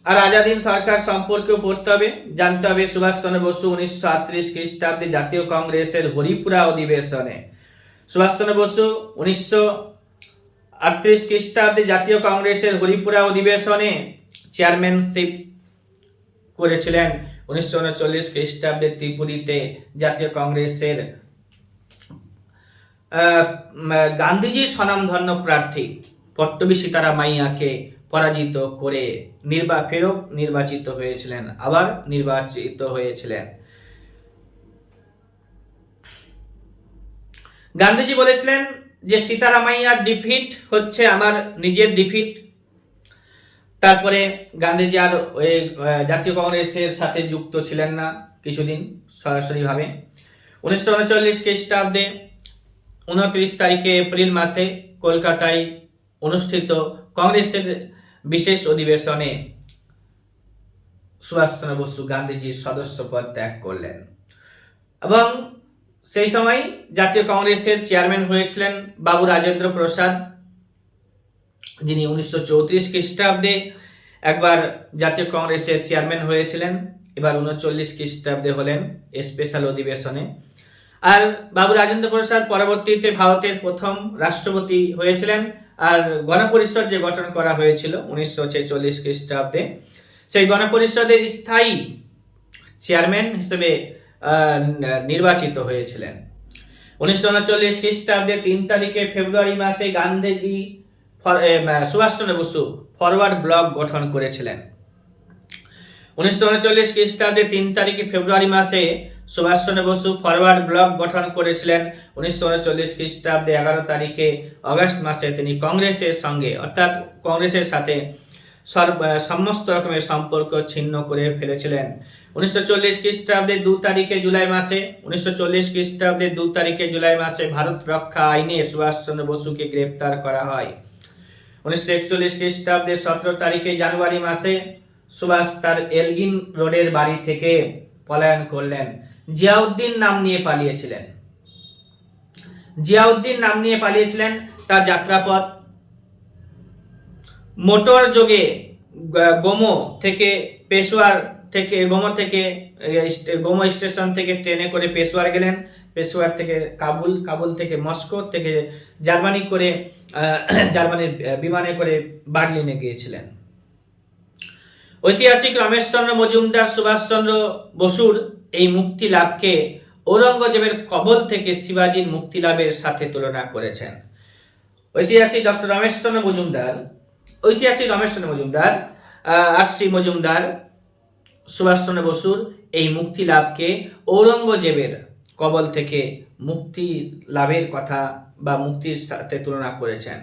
আর আজাদিন সরকার সম্পর্কেও পড়তে হবে, জানতে হবে। সুভাষচন্দ্র বসু 1938 খ্রিস্টাব্দে জাতীয় কংগ্রেসের হরিপুরা অধিবেশনে, সুভাষচন্দ্র বসু 1938 খ্রিস্টাব্দে জাতীয় কংগ্রেসের হরিপুরা অধিবেশনে চেয়ারম্যানশিপ করেছিলেন। 1939 খ্রিস্টাব্দে ত্রিপুরীতে জাতীয় কংগ্রেসের গান্ধীজির স্বনামধন্য প্রার্থী পট্টবী সীতারাম মাইয়াকে পরাজিত করে নির্বাচিত হয়েছিলেন। গান্ধীজি বলেছিলেন যে সীতারামাইয়ার ডিফিট হচ্ছে আমার নিজের ডিফিট। তারপরে গান্ধীজি আর ওই জাতীয় কংগ্রেসের সাথে যুক্ত ছিলেন না কিছুদিন সরাসরিভাবে। 1939 খ্রিস্টাব্দে 29 তারিখে এপ্রিল মাসে কলকাতায় অনুষ্ঠিত কংগ্রেসের বিশেষ অধিবেশনে সুভাষচন্দ্র বসু গান্ধীজির সদস্যপদ ত্যাগ করলেন এবং সেই সময় জাতীয় কংগ্রেসের চেয়ারম্যান হয়েছিলেন বাবু রাজেন্দ্র প্রসাদ, যিনি 1934 খ্রিস্টাব্দে একবার জাতীয় কংগ্রেসের চেয়ারম্যান হয়েছিলেন, এবার 39 খ্রিস্টাব্দে হলেন স্পেশাল অধিবেশনে। আর বাবু রাজেন্দ্র প্রসাদ পরবর্তীতে ভারতের প্রথম রাষ্ট্রপতি হয়েছিলেন। আর গণপরিষদ যে গঠন করা হয়েছিল 1946 খ্রিস্টাব্দে, সেই গণপরিষদের স্থায়ী চেয়ারম্যান হিসেবে নির্বাচিত হয়েছিলেন। 1939 খ্রিস্টাব্দে 3 তারিখে ফেব্রুয়ারি মাসে গান্ধীজি সুভাষচন্দ্র বসু ফরওয়ার্ড ব্লক গঠন করেছিলেন। 1939 খ্রিস্টাব্দে 3 তারিখে ফেব্রুয়ারি মাসে সুভাষচন্দ্র বসু ফরওয়ার্ড ব্লক গঠন করেছিলেন। 1939 খ্রিস্টাব্দে 11 তারিখে অগস্ট মাসে তিনি কংগ্রেসের সঙ্গে অর্থাৎ কংগ্রেসের সাথে সমস্ত রকমের সম্পর্ক ছিন্ন করে ফেলেছিলেন। 1940 খ্রিস্টাব্দে 2 তারিখে জুলাই মাসে 1940 খ্রিস্টাব্দে 2 তারিখে জুলাই মাসে ভারত রক্ষা আইনে সুভাষচন্দ্র বসুকে গ্রেপ্তার করা হয়। 1941 খ্রিস্টাব্দে 17 তারিখে জানুয়ারি মাসে সুভাষ তার এলগিন রোডের বাড়ি থেকে পলায়ন করলেন। জিয়াউদ্দিন নাম নিয়ে পালিয়েছিলেন। তার যাত্রাপথ মোটর যোগে গোমো স্টেশন থেকে ট্রেনে করে পেশোয়ার গেলেন, পেশোয়ার থেকে কাবুল থেকে মস্কো থেকে জার্মানির বিমানে করে বার্লিনে গিয়েছিলেন। ঐতিহাসিক রমেশচন্দ্র মজুমদার সুভাষচন্দ্র বসুর এই মুক্তি লাভকে ঔরঙ্গজেবের কবল থেকে শিবাজীর মুক্তি লাভের সাথে তুলনা করেছেন। ঐতিহাসিক রমেশচন্দ্র মজুমদার আর.সি. মজুমদার সুভাষচন্দ্র বসুর এই মুক্তি লাভকে ঔরঙ্গজেবের কবল থেকে মুক্তি লাভের কথা বা মুক্তির সাথে তুলনা করেছেন।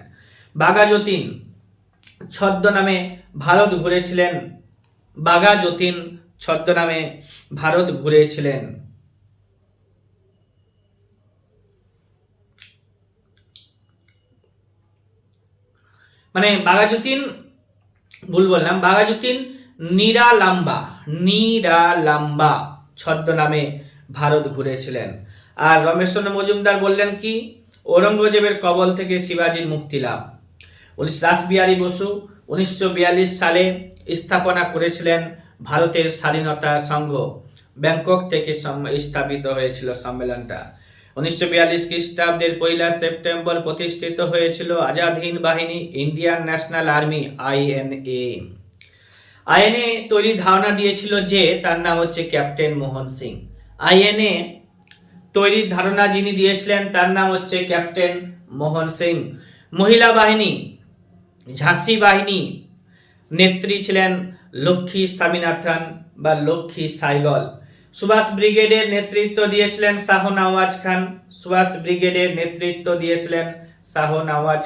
বাঘা যতীন ছদ্মনামে ভারত ঘুরেছিলেন। বাঘা যতীন ছদ্মনামে ভারত ঘুরেছিলেন। মানে বাঘাযতীন ভুল বললাম, বাঘাযতীন নিরালাম্বা ছদ্মনামে ভারত ঘুরেছিলেন। আর রমেশচন্দ্র মজুমদার বললেন কি, ঔরঙ্গজেবের কবল থেকে শিবাজীর মুক্তি লাভ। রাসবিহারী বসু 1942 সালে স্থাপনা করেছিলেন ভারতের স্বাধীনতা সংঘ। ব্যাংকক থেকে স্থাপিত হয়েছিল সম্মেলনটা। 1942 খ্রিস্টাব্দের 1 সেপ্টেম্বর প্রতিষ্ঠিত হয়েছিল আজাদ হিন্দ বাহিনী, ইন্ডিয়ান ন্যাশনাল আর্মি, আইএনএ তৈরির ধারণা দিয়েছিল যে তার নাম হচ্ছে ক্যাপ্টেন মোহন সিং। আইএনএ তৈরির ধারণা যিনি দিয়েছিলেন তার নাম হচ্ছে ক্যাপ্টেন মোহন সিং। মহিলা বাহিনী, ঝাঁসি বাহিনী নেত্রী ছিলেন লক্ষ্মী স্বামীনাথন বা লক্ষ্মী সাইগল। সুভাষ ব্রিগেডের নেতৃত্ব দিয়েছিলেন শাহ নওয়াজ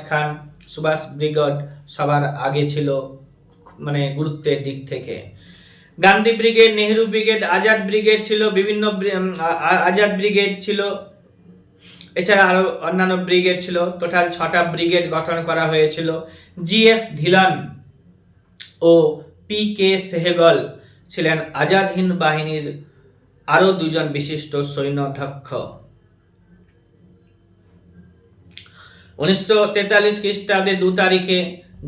খান। সুভাষ ব্রিগেড সবার আগে ছিল, মানে গুরুত্বের দিক থেকে। Gandhi brigade, Nehru brigade, Azad brigade ছিল, বিভিন্ন আজাদ ব্রিগেড ছিল, এছাড়া আরো অন্যান্য ব্রিগেড ছিল। টোটাল 6টা ব্রিগেড গঠন করা হয়েছিল। জিএস ধিলন ও পি.কে. সেহগল ছিলেন আজাদ হিন্দ বাহিনীর আরো 2জন বিশিষ্ট সৈন্যাধ্যক্ষ। 1943 খ্রিস্টাব্দে 2 তারিখে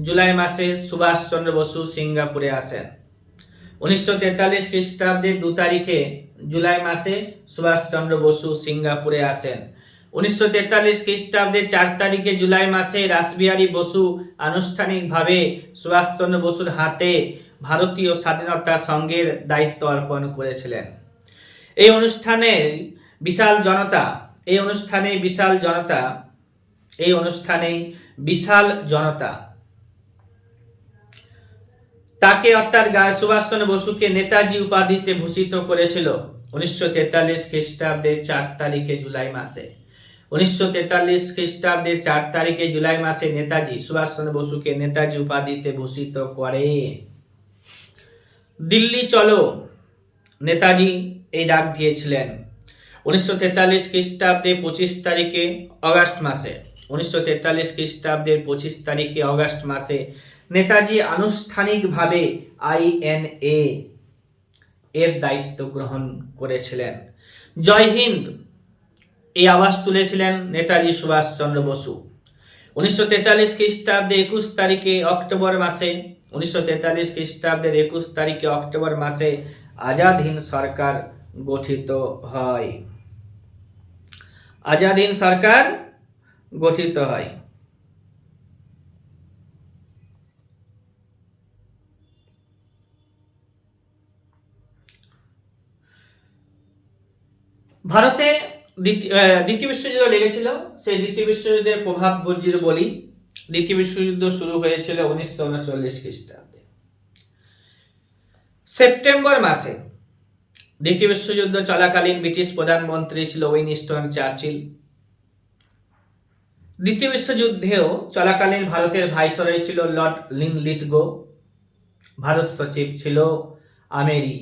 জুলাই মাসে সুভাষচন্দ্র বসু সিঙ্গাপুরে আসেন। 1943 খ্রিস্টাব্দে 2 তারিখে জুলাই মাসে সুভাষচন্দ্র বসু সিঙ্গাপুরে আসেন। 1943 খ্রিস্টাব্দে 4 তারিখে জুলাই মাসে রাসবিহারী বসু আনুষ্ঠানিকভাবে সুভাষচন্দ্র বসুর হাতে ভারতীয় স্বাধীনতা সংঘের দায়িত্ব অর্পণ করেছিলেন। এই অনুষ্ঠানে বিশাল জনতা তাকে অর্থাৎ সুভাষচন্দ্র বসুকে নেতাজি উপাধিতে ভূষিত করেছিল 1943 খ্রিস্টাব্দের 4 তারিখে জুলাই মাসে। 1943 খ্রিস্টাব্দের 4 তারিখে জুলাই মাসে নেতাজি সুভাষচন্দ্র বসুকে নেতাজি উপাধিতে ভূষিত করে। দিল্লি চলো নেতাজি এই ডাক দিয়েছিলেন। 1943 খ্রিস্টাব্দে 25 তারিখে অগাস্ট মাসে 1943 খ্রিস্টাব্দের 25 তারিখে অগাস্ট মাসে নেতাজি আনুষ্ঠানিকভাবে আইএনএ এর দায়িত্ব গ্রহণ করেছিলেন। জয় হিন্দ এই আওয়াজ তুলেছিলেন নেতাজি সুভাষচন্দ্র বসু। 1943 খ্রিস্টাব্দে 21 তারিখে অক্টোবর মাসে 1943 খ্রিস্টাব্দের 21 তারিখে অক্টোবর মাসে আজাদ হিন্দ সরকার গঠিত হয়। আজাদ হিন্দ সরকার গঠিত হয়। ভারতে দ্বিতীয় বিশ্বযুদ্ধ লেগেছিল। সেই দ্বিতীয় বিশ্বযুদ্ধের প্রভাব বলি। দ্বিতীয় বিশ্বযুদ্ধ শুরু হয়েছিল 1939 খ্রিস্টাব্দে সেপ্টেম্বর মাসে। দ্বিতীয় বিশ্বযুদ্ধ চলাকালীন ব্রিটিশ প্রধানমন্ত্রী ছিল উইনস্টন চার্চিল। দ্বিতীয় বিশ্বযুদ্ধেও চলাকালীন ভারতের ভাইসরয় ছিল লর্ড লিনলিথগো। ভারত সচিব ছিল আমেরি।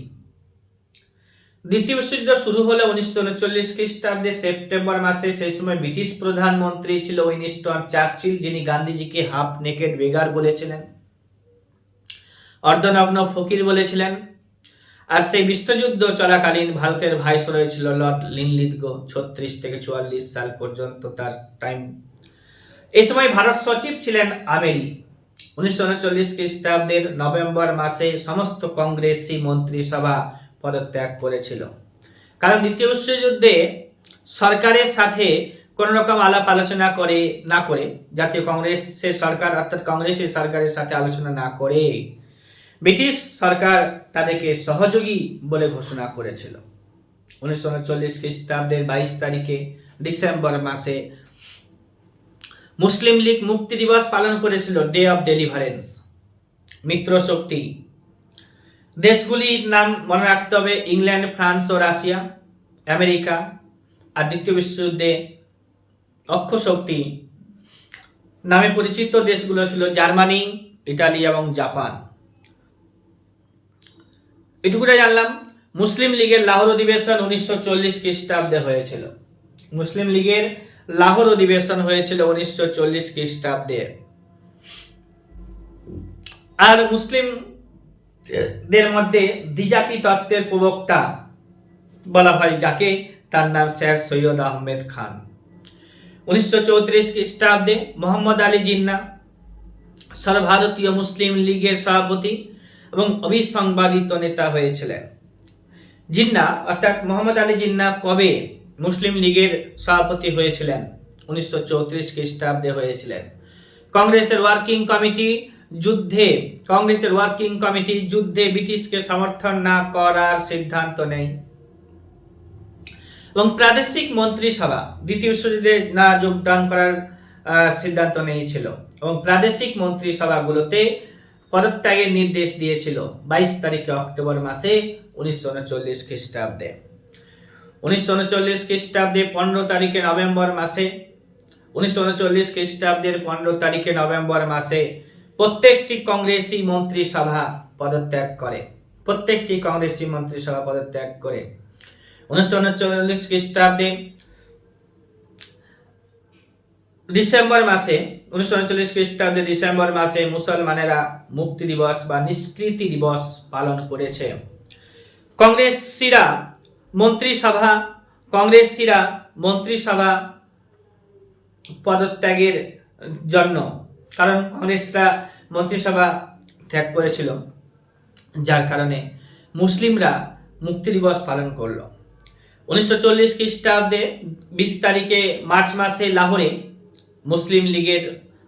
দ্বিতীয় বিশ্বযুদ্ধ শুরু হলো 1939 খ্রিস্টাব্দে সেপ্টেম্বর মাসে। সেই সময় ব্রিটিশ প্রধানমন্ত্রী ছিল উইনস্টন চার্চিল, যিনি গান্ধীজিকে হাফ নেকেড বেগার বলেছিলেন, অর্ধনগ্ন ফকির বলেছিলেন। আর সেই বিশ্বযুদ্ধ চলাকালীন ভারতের ভাইসরয় ছিল লর্ড লিনলিথগো 36 থেকে 44 সাল পর্যন্ত তার টাইম। এই সময় ভারত সচিব ছিলেন আমেরি। 1939 খ্রিস্টাব্দের নভেম্বর মাসে সমস্ত কংগ্রেসি মন্ত্রিসভা পদত্যাগ করেছিল। কারণ দ্বিতীয় বিশ্বযুদ্ধে সরকারের সাথে কোন রকম আলাপ আলোচনা না করে, জাতীয় কংগ্রেসের সরকার অর্থাৎ কংগ্রেসের সরকারের সাথে আলোচনা না করে ব্রিটিশ সরকার তাদেরকে সহযোগী বলে ঘোষণা করেছিল। 1939 খ্রিস্টাব্দের 22 তারিখে ডিসেম্বর মাসে মুসলিম লীগ মুক্তি দিবস পালন করেছিল, ডে অফ ডেলিভারেন্স। মিত্র শক্তি দেশগুলির নাম মনে রাখতে হবে, ইংল্যান্ড, ফ্রান্স ও রাশিয়া, আমেরিকা। আর দ্বিতীয় বিশ্বযুদ্ধে অক্ষ শক্তি নামে পরিচিত দেশগুলো ছিল জার্মানি, ইটালি এবং জাপান। এটুকুটা জানলাম। মুসলিম লীগের লাহোর অধিবেশন 1940 খ্রিস্টাব্দে হয়েছিল। মুসলিম লীগের লাহোর অধিবেশন হয়েছিল 1940 খ্রিস্টাব্দে। আর মুসলিমদের মধ্যে দ্বিজাতি তত্ত্বের প্রবক্তা বলা হয় যাকে, তার নাম স্যার সৈয়দ আহমেদ খান। 1934 খ্রিস্টাব্দে মোহাম্মদ আলী জিন্নাহ সর্বভারতীয় মুসলিম লীগের সভাপতি এবং অবিসংবাদিত নেতা হয়েছিলেন। জিন্নাহ অর্থাৎ মোহাম্মদ আলী জিন্নাহ কবে মুসলিম লীগের সভাপতি হয়েছিলেন? 1934 খ্রিস্টাব্দে হয়েছিলেন। কংগ্রেসের ওয়ার্কিং কমিটি যুদ্ধে ব্রিটিশকে সমর্থন না করার সিদ্ধান্ত নেয় এবং প্রাদেশিক মন্ত্রিসভা দ্বিতীয় বিশ্বযুদ্ধে না যোগদান করার সিদ্ধান্ত নিয়েছিল এবং প্রাদেশিক মন্ত্রিসভাগুলোতে পদত্যাগের নির্দেশ দিয়েছিল 22 তারিখে অক্টোবর মাসে 1939 খ্রিস্টাব্দে। 1939 খ্রিস্টাব্দে 15 তারিখে নভেম্বর মাসে 1939 খ্রিস্টাব্দের 15 তারিখে নভেম্বর মাসে প্রত্যেকটি কংগ্রেসি মন্ত্রিসভা পদত্যাগ করে। 1939 খ্রিস্টাব্দে ডিসেম্বর মাসে মুসলমানেরা মুক্তি দিবস বা নিষ্কৃতি দিবস পালন করেছে। কংগ্রেসীরা মন্ত্রিসভা পদত্যাগের জন্য, কারণ কংগ্রেসরা মন্ত্রিসভা ত্যাগ করেছিল, যার কারণে মুসলিমরা মুক্তি দিবস পালন করলো। 1940 খ্রিস্টাব্দে 20 তারিখে মার্চ মাসে লাহোরে মুসলিম লীগের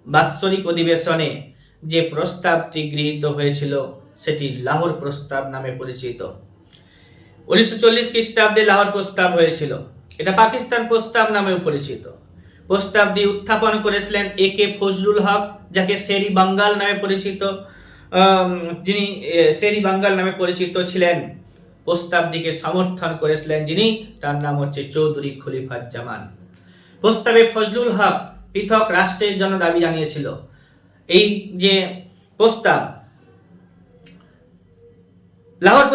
বাৎসরিক অধিবেশনে যে প্রস্তাবটি গৃহীত হয়েছিল সেটি লাহোর প্রস্তাব নামে পরিচিত। 1940 খ্রিস্টাব্দে লাহোর প্রস্তাব হয়েছিল, এটা পাকিস্তান প্রস্তাব নামেও পরিচিত। প্রস্তাবটি উত্থাপন করেছিলেন একে ফজলুল হক, যাকে শেরি বাঙ্গাল নামে পরিচিত ছিলেন। প্রস্তাবটিকে সমর্থন করেছিলেন যিনি, তার নাম হচ্ছে চৌধুরী খলিফুজ্জামান। প্রস্তাবে ফজলুল হক পৃথক রাষ্ট্রের জন্য দাবি জানিয়েছিল। এই যে প্রস্তাব, লাহোর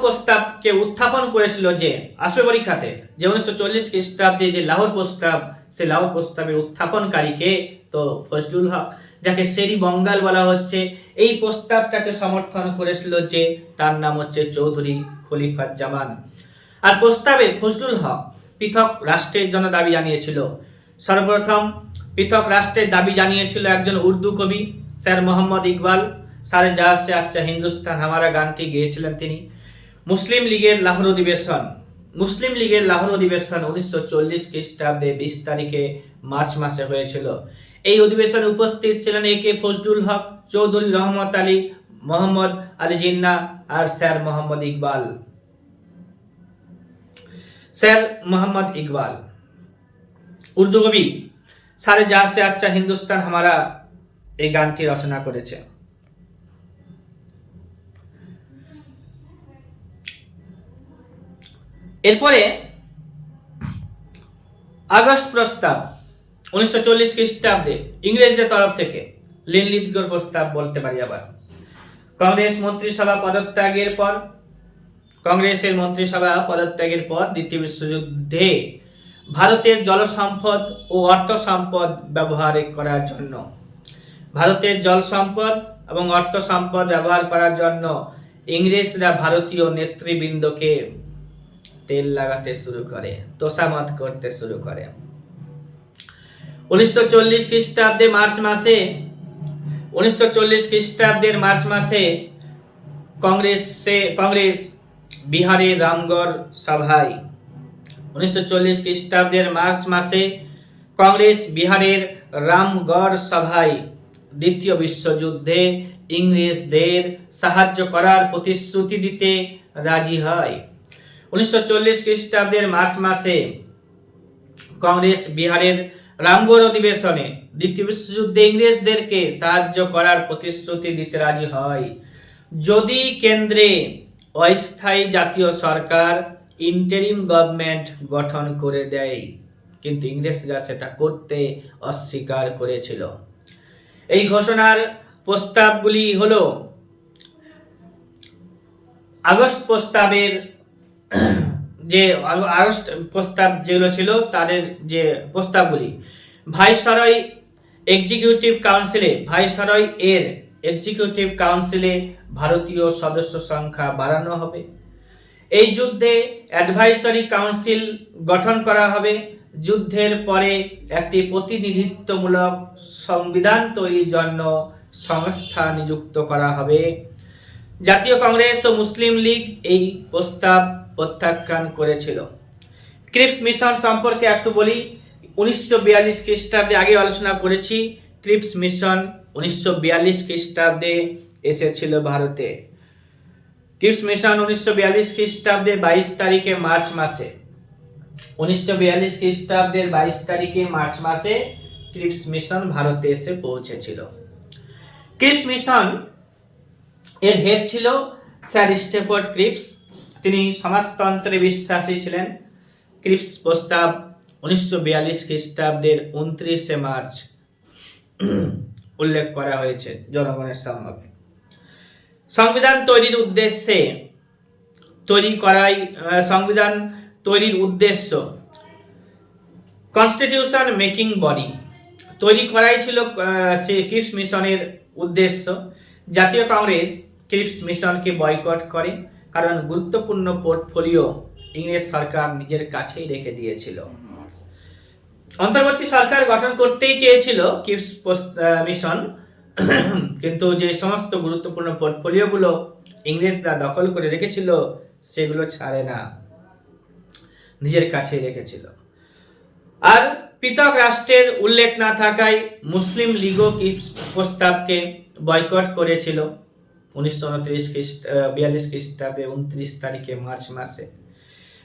প্রস্তাবকে উত্থাপন করেছিল যে আসবে পরীক্ষাতে, যে 1940 খ্রিস্টাব্দে যে লাহোর প্রস্তাব, সে লাহোর প্রস্তাবের উত্থাপনকারীকে তো ফজলুল হক, যাকে শেরি বাঙ্গাল বলা হচ্ছে। এই প্রস্তাবটাকে সমর্থন করেছিল যে, তার নাম হচ্ছে চৌধুরী খলিফুজ্জামান। আর প্রস্তাবে ফজলুল হক পৃথক রাষ্ট্রের জন্য দাবি জানিয়েছিল। সর্বপ্রথম পৃথক রাষ্ট্রের দাবি জানিয়েছিল একজন উর্দু কবি, স্যার মোহাম্মদ ইকবাল। সারে জাহাজ সে আচ্ছা হিন্দুস্তান হামারা গানটি গেয়েছিলেন তিনি। মুসলিম লীগের লাহোর অধিবেশন 1940 খ্রিস্টাব্দে 20 তারিখে মার্চ মাসে হয়েছিল। এই অধিবেশনে উপস্থিত ছিলেন একে ফজলুল হক, চৌধুরী রহমত আলী, মোহাম্মদ আলী জিন্নাহ আর স্যার মোহাম্মদ ইকবাল। উর্দু কবি সারে জাহাজ সে আচ্ছা হিন্দুস্তান হামারা এই গানটি রচনা করেছে। এরপরে আগস্ট প্রস্তাব 1940 খ্রিস্টাব্দে ইংরেজদের তরফ থেকে, লিনলিথগড় প্রস্তাব বলতে পারি। আবার কংগ্রেসের মন্ত্রিসভা পদত্যাগের পর দ্বিতীয় বিশ্বযুদ্ধে ভারতের জলসম্পদ ও অর্থ সম্পদ ব্যবহার করার জন্য ইংরেজরা ভারতীয় নেতৃবৃন্দকে তেল লাগাতে শুরু করে, তোষামত করতে শুরু করে। 1940 খ্রিস্টাব্দের মার্চ মাসে কংগ্রেস বিহারের রামগড় সভায় 1940 খ্রিস্টাব্দের মার্চ মাসে কংগ্রেস বিহারের রামগড় সভায় দ্বিতীয় বিশ্বযুদ্ধে ইংরেজদের সাহায্য করার প্রতিশ্রুতি দিতে রাজি হয়। 1940 খ্রিস্টাব্দের মার্চ মাসে কংগ্রেস বিহারের রামগড় অধিবেশনে দ্বিতীয় বিশ্বযুদ্ধে ইংরেজদেরকে সাহায্য করার প্রতিশ্রুতি দিতে রাজি হয় যদি কেন্দ্রে অস্থায়ী জাতীয় সরকার ইন্টারিম গভর্নমেন্ট গঠন করে দেয়, কিন্তু ইংরেজরা সেটা করতে অস্বীকার করেছিল। এই ঘোষণার প্রস্তাবগুলি হলো আগস্ট প্রস্তাবের যে আগস্ট প্রস্তাব যেগুলো ছিল তাদের যে প্রস্তাবগুলি, ভাইসরয় এক্সিকিউটিভ কাউন্সিলে ভারতীয় সদস্য সংখ্যা বাড়ানো হবে। এই যুদ্ধে অ্যাডভাইসরি কাউন্সিল গঠন করা হবে। যুদ্ধের পরে একটি প্রতিনিধিত্বমূলক সংবিধান তৈরির জন্য সংস্থা নিযুক্ত করা হবে। জাতীয় কংগ্রেস ও মুসলিম লীগ এই প্রস্তাব প্রত্যাখ্যান করেছিল। ক্রিপস মিশন সম্পর্কে একটু বলি। 1942 খ্রিস্টাব্দে আগে আলোচনা করেছি। ক্রিপস মিশন 1942 খ্রিস্টাব্দে এসেছিল ভারতে। ক্রিপস মিশন 1942 খ্রিস্টাব্দে 22 তারিখে মার্চ মাসে 1942 খ্রিস্টাব্দের 22 তারিখে মার্চ মাসে ক্রিপস মিশন ভারতে এসে পৌঁছেছিল। ক্রিপস মিশন এর হেড ছিল স্যার স্টেফোর্ড ক্রিপস। তিনি সমাজতন্ত্রে বিশ্বাসী ছিলেন। ক্রিপস প্রস্তাব 1942 খ্রিস্টাব্দের 29 মার্চ উল্লেখ করা হয়েছে জনগণের সম্মুখে। সংবিধান তৈরির উদ্দেশ্য কনস্টিটিউশন মেকিং বডি তৈরি করাই ছিল ক্রিপস মিশনের উদ্দেশ্য। জাতীয় কংগ্রেস ক্রিপস মিশনকে বয়কট করে, কারণ গুরুত্বপূর্ণ পোর্টফোলিও ইংরেজ সরকার নিজের কাছেই রেখে দিয়েছিল। অন্তর্বর্তী সরকার গঠন করতেই চেয়েছিল ক্রিপস মিশন, কিন্তু যে সমস্ত গুরুত্বপূর্ণ পোর্টফোলিওগুলো ইংরেজরা দখল করে রেখেছিল সেগুলো ছাড়ে না, নিজের কাছে রেখেছিল। আর পৃথক রাষ্ট্রের উল্লেখ না থাকায় মুসলিম লীগও ক্রিপস প্রস্তাবকে বয়কট করেছিল 1942 খ্রিস্টাব্দে 29 তারিখে মার্চ মাসে।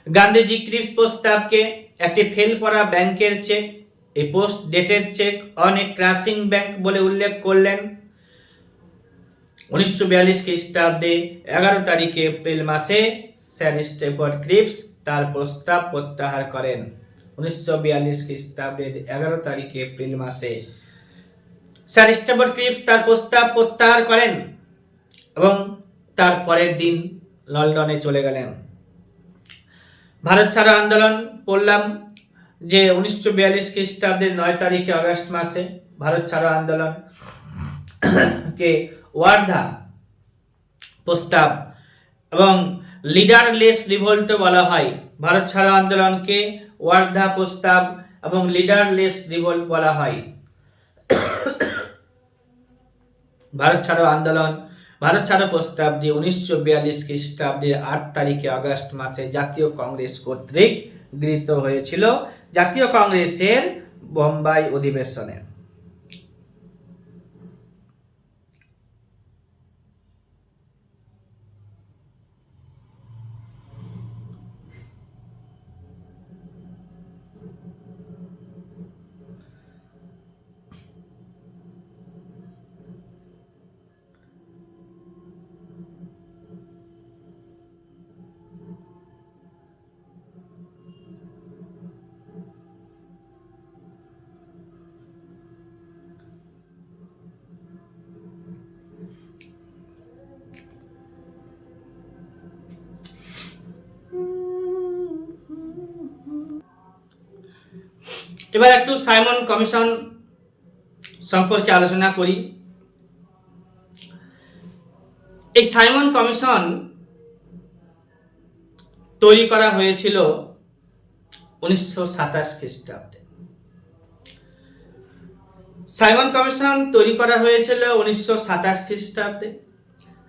গান্ধীজি ক্রিপস প্রস্তাবকে একটি ফেল পড়া ব্যাংকের cheque, a post dated cheque on a crashing bank বলে উল্লেখ করলেন। 1942 খ্রিস্টাব্দে 11 তারিখে এপ্রিল মাসে স্যার স্টেফোর্ড ক্রিপস তার প্রস্তাব প্রত্যাহার করেন। 1942 খ্রিস্টাব্দের 11 তারিখে এপ্রিল মাসে স্যার স্টেফোর্ড ক্রিপস তার প্রস্তাব প্রত্যাহার করেন এবং তার পরের দিন লন্ডনে চলে গেলেন। ভারত ছাড়ো আন্দোলন পড়লাম যে 1942 খ্রিস্টাব্দের 9 তারিখে আগস্ট মাসে ভারত ছাড়ো আন্দোলন কে ওয়ার্ধা প্রস্তাব এবং লিডারলেস রিভোল্ট বলা হয়। ভারত ছাড়ো আন্দোলনকে ওয়ার্ধা প্রস্তাব এবং লিডারলেস রিভোল্ট বলা হয়। ভারত ছাড়ো প্রস্তাবটি 1942 খ্রিস্টাব্দে 8 তারিখে আগস্ট মাসে জাতীয় কংগ্রেস কর্তৃক গৃহীত হয়েছিল জাতীয় কংগ্রেসের বোম্বাই অধিবেশনে। এবার একটু সাইমন কমিশন সম্পর্কে আলোচনা করি। এই সাইমন কমিশন তৈরি করা হয়েছিল 1927 খ্রিস্টাব্দে। সাইমন কমিশন তৈরি করা হয়েছিল 1927 খ্রিস্টাব্দে।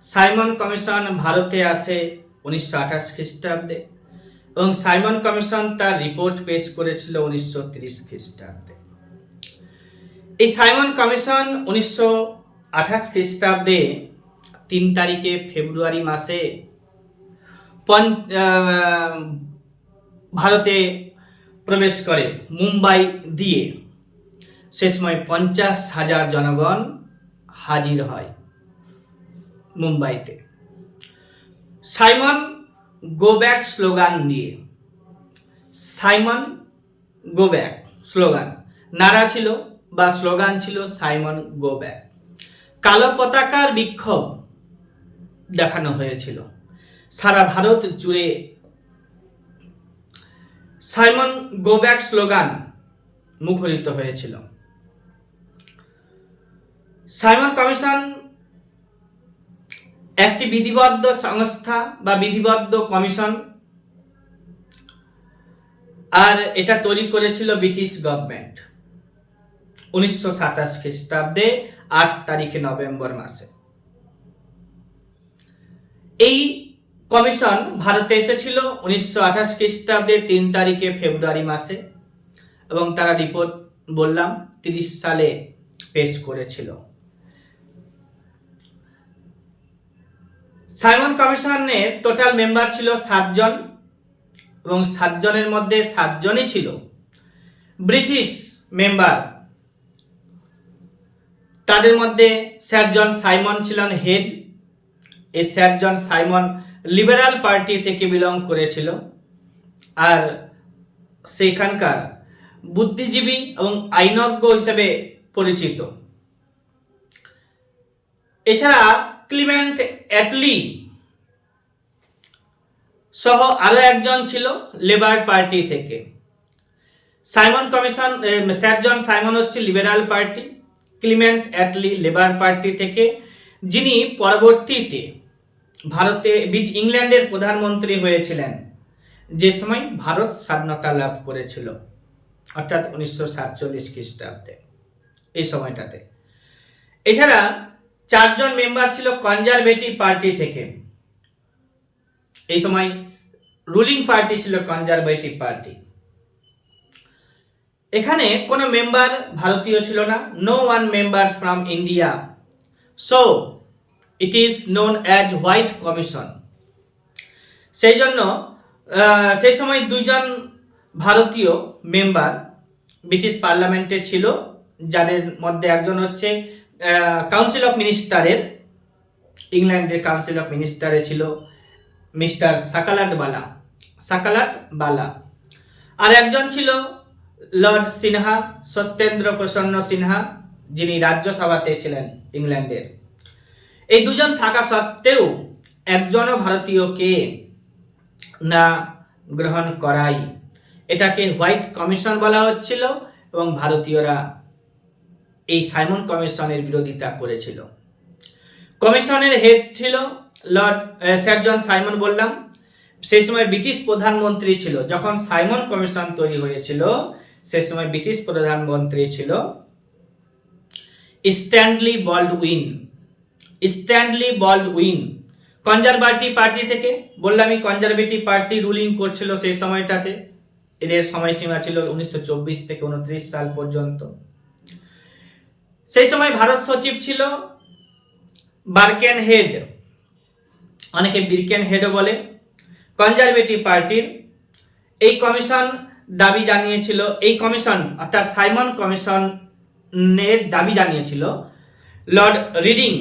সাইমন কমিশন ভারতে আসে 1928 খ্রিস্টাব্দে এবং সাইমন কমিশন তার রিপোর্ট পেশ করেছিল 1930 খ্রিস্টাব্দে। এই সাইমন কমিশন 1928 খ্রিস্টাব্দে 3 তারিখে ফেব্রুয়ারি মাসে ভারতে প্রবেশ করে মুম্বাই দিয়ে। সে সময় 50,000 জনগণ হাজির হয় মুম্বাইতে সাইমন গো ব্যাক স্লোগান দিয়ে। সাইমন গো ব্যাক স্লোগান নারা ছিল বা স্লোগান ছিল সাইমন গো ব্যাক। কালো পতাকার বিক্ষোভ দেখানো হয়েছিল সারা ভারত জুড়ে। সাইমন গো ব্যাক স্লোগান মুখরিত হয়েছিল। সাইমন কমিশন একটি বিধিবদ্ধ সংস্থা বা বিধিবদ্ধ কমিশন, আর এটা তৈরি করেছিল ব্রিটিশ গভর্নমেন্ট 1927 খ্রিস্টাব্দে 8 তারিখে নভেম্বর মাসে। এই কমিশন ভারতে এসেছিল 1928 খ্রিস্টাব্দে 3 তারিখে ফেব্রুয়ারি মাসে এবং তারা রিপোর্ট বললাম 30 সালে পেশ করেছিল। সাইমন কমিশনের টোটাল মেম্বার ছিল 7 জন এবং 7 জনের মধ্যে 7 জনই ছিল ব্রিটিশ মেম্বার। তাদের মধ্যে স্যার জন সাইমন ছিলেন হেড। এই sir John Simon liberal party থেকে বিলং করেছিল আর সেখানকার বুদ্ধিজীবী এবং আইনজ্ঞ হিসেবে পরিচিত। এছাড়া ক্লিমেন্ট অ্যাটলি সহ আরো একজন ছিল লেবার পার্টি থেকে। Simon Commission sir John Simon হচ্ছে Liberal Party, Clement Attlee Labour Party থেকে, যিনি পরবর্তীতে ভারতে ইংল্যান্ডের প্রধানমন্ত্রী হয়েছিলেন যে সময় ভারত স্বাধীনতা লাভ করেছিল অর্থাৎ 1947 খ্রিস্টাব্দে এই সময়টাতে। এছাড়া 4 জন মেম্বার ছিল কনজারভেটিভ পার্টি থেকে। এই সময় রুলিং পার্টি ছিল কনজারভেটিভ পার্টি। এখানে কোনো মেম্বার ভারতীয় ছিল না। No one member from India, so it is known as white commission. সেই জন্য সেই সময় 2 জন ভারতীয় মেম্বার ব্রিটিশ পার্লামেন্টে ছিল, যাদের মধ্যে একজন হচ্ছে কাউন্সিল অফ মিনিস্টারের, ইংল্যান্ডের কাউন্সিল অফ মিনিস্টারে ছিল মিস্টার সাকালাট বালা, আর একজন ছিল লর্ড সিনহা, সত্যেন্দ্র প্রসন্ন সিনহা, যিনি রাজ্যসভাতে ছিলেন ইংল্যান্ডের। এই 2 জন থাকা সত্ত্বেও একজনও ভারতীয়কে না গ্রহণ করাই এটাকে হোয়াইট কমিশন বলা হচ্ছিল এবং ভারতীয়রা এই সাইমন কমিশনের বিরোধিতা করেছিল। কমিশনের হেড ছিল লর্ড স্যার জন সাইমন বললাম। সেই সময় ব্রিটিশ প্রধানমন্ত্রী ছিল, যখন সাইমন কমিশন তৈরি হয়েছিল সেই সময় ব্রিটিশ প্রধানমন্ত্রী ছিল স্ট্যানলি বল্ডউইন কনজারভেটিভ পার্টি থেকে। বললামই কনজারভেটিভ পার্টি রুলিং করছিল সেই সময়টাতে। এদের সময়সীমা ছিল 1924 থেকে 29 সাল পর্যন্ত। সেই সময় ভারত সচিব ছিল বার্কেনহেড, অনেকে বিরকেনহেডও বলে, কনজারভেটিভ পার্টির। এই কমিশন দাবি জানিয়েছিল, এই কমিশন অর্থাৎ সাইমন কমিশনের দাবি জানিয়েছিল লর্ড রিডিং,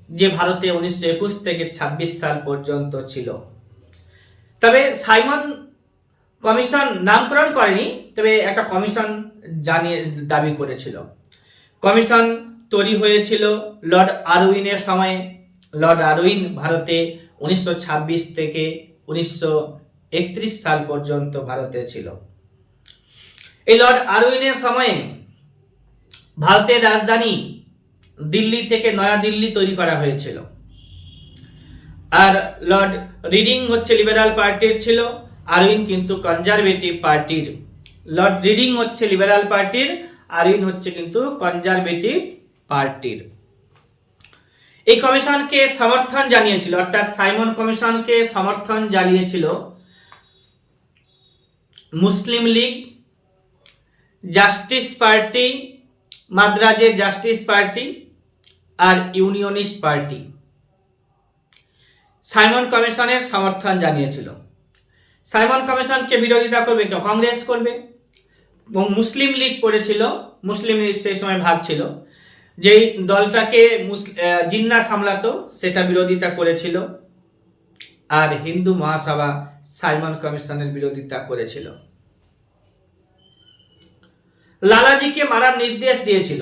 যে ভারতে 1921 থেকে 26 সাল পর্যন্ত ছিল। তবে সাইমন কমিশন নামকরণ করেনি, তবে একটা কমিশন দাবি করেছিল। কমিশন তৈরি হয়েছিল লর্ড আরউইনের সময়ে। লর্ড আরউইন ভারতে 1926 থেকে 1931 সাল পর্যন্ত ভারতে ছিল। এই লর্ড আরউইনের সময়ে ভারতের রাজধানী দিল্লি থেকে নয়াদিল্লি তৈরি করা হয়েছিল। আর লর্ড রিডিং হচ্ছে লিবারাল পার্টির ছিল, আরউইন কিন্তু কনজারভেটিভ পার্টির। লর্ড রিডিং হচ্ছে লিবারাল পার্টির, আরউইন হচ্ছে কিন্তু কনজারভেটিভ পার্টির। এই কমিশনকে সমর্থন জানিয়েছিল, অর্থাৎ সাইমন কমিশনকে সমর্থন জানিয়েছিল মুসলিম লীগ, জাস্টিস পার্টি, মাদ্রাজের জাস্টিস পার্টি আর ইউনিয়নিস্ট পার্টি সাইমন কমিশনের সমর্থন জানিয়েছিল। সাইমন কমিশনকে বিরোধিতা করবে কংগ্রেস করবে, এবং মুসলিম লীগ করেছিল। মুসলিম লীগ সেই সময় ভাগ ছিল, যেই দলটাকে জিন্না সামলাতো সেটা বিরোধিতা করেছিল, আর হিন্দু মহাসভা সাইমন কমিশনের বিরোধিতা করেছিল। লালাজিকে মারার নির্দেশ দিয়েছিল।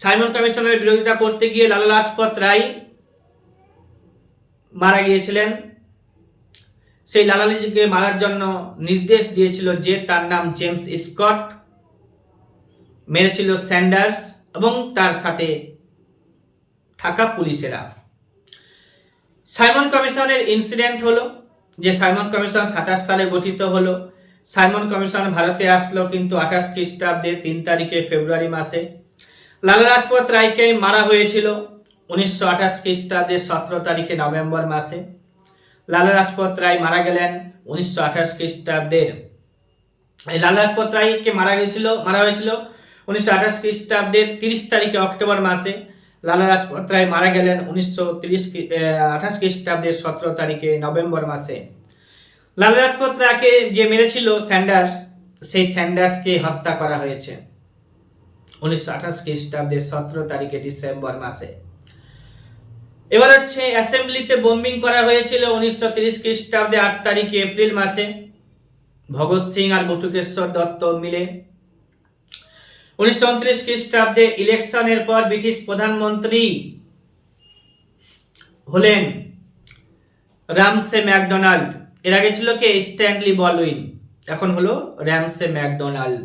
সাইমন কমিশনের বিরোধিতা করতে গিয়ে লালা লাজপত রায় মারা গিয়েছিলেন। সেই লালাজিকে মারার জন্য নির্দেশ দিয়েছিল যে তার নাম জেমস স্কট, মেরেছিল স্যান্ডার্স এবং তার সাথে থাকা পুলিশেরা। সাইমন কমিশনের ইনসিডেন্ট হলো যে সাইমন কমিশন 27 সালে গঠিত হলো। সাইমন কমিশন ভারতে আসলো কিন্তু 28 খ্রিস্টাব্দে 3 তারিখে ফেব্রুয়ারি মাসে। লালা লাজপত রায়কে মারা হয়েছিল 1928 খ্রিস্টাব্দে 17 তারিখে নভেম্বর মাসে। লালা লাজপত রায় মারা গেলেন 1928 খ্রিস্টাব্দের। লালা লাজপত রায়কে মারা হয়েছিল 1928 খ্রিস্টাব্দের 30 তারিখে অক্টোবর মাসে। লালা লাজপত রায় মারা গেলেন 1928 খ্রিস্টাব্দের 17 তারিখে নভেম্বর মাসে। লালা লাজপত রায়কে যে মেরেছিল স্যান্ডার্স, সেই স্যান্ডার্সকে হত্যা করা হয়েছে 1928 খ্রিস্টাব্দের 17 তারিখে ডিসেম্বর মাসে। এবার হচ্ছে অ্যাসেম্বলিতে বোম্বিং করা হয়েছিল 1930 খ্রিস্টাব্দে 8 তারিখে এপ্রিল মাসে ভগৎ সিং আর বটুকেশ্বর দত্ত মিলে। 1929 খ্রিস্টাব্দে ইলেকশনের পর ব্রিটিশ প্রধানমন্ত্রী হলেন রামসে ম্যাকডোনাল্ড। এর আগে ছিল কে? স্ট্যানলি বলউইন, এখন হলো রামসে ম্যাকডোনাল্ড।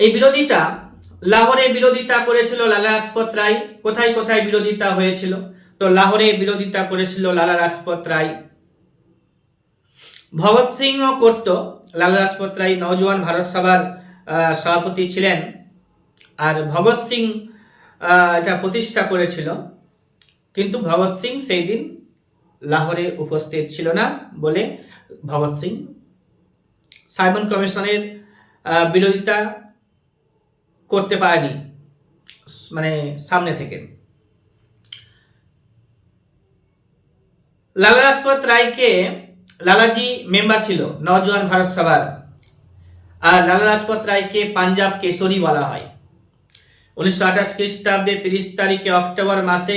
এই বিরোধিতা, লাহোরে বিরোধিতা করেছিল লালা লাজপত রায়। কোথায় কোথায় বিরোধিতা হয়েছিল? তো লাহোরে বিরোধিতা করেছিল লালা লাজপত রায়। ভগৎ সিংও করত। লালা লাজপত রায় নওজোয়ান ভারত সভার সভাপতি ছিলেন, আর ভগৎ সিং এটা প্রতিষ্ঠা করেছিল, কিন্তু ভগৎ সিং সেই দিন লাহোরে উপস্থিত ছিল না বলে ভগৎ সিং সাইমন কমিশনের বিরোধিতা করতে পারেনি, মানে সামনে থেকে। লালা লাজপত রায়কে লালাজি মেম্বার ছিল নওজোয়ান ভারত সভার, আর লালা লাজপত রায়কে পাঞ্জাব কেশরী বলা হয়। 1928 খ্রিস্টাব্দে 30 তারিখে অক্টোবর মাসে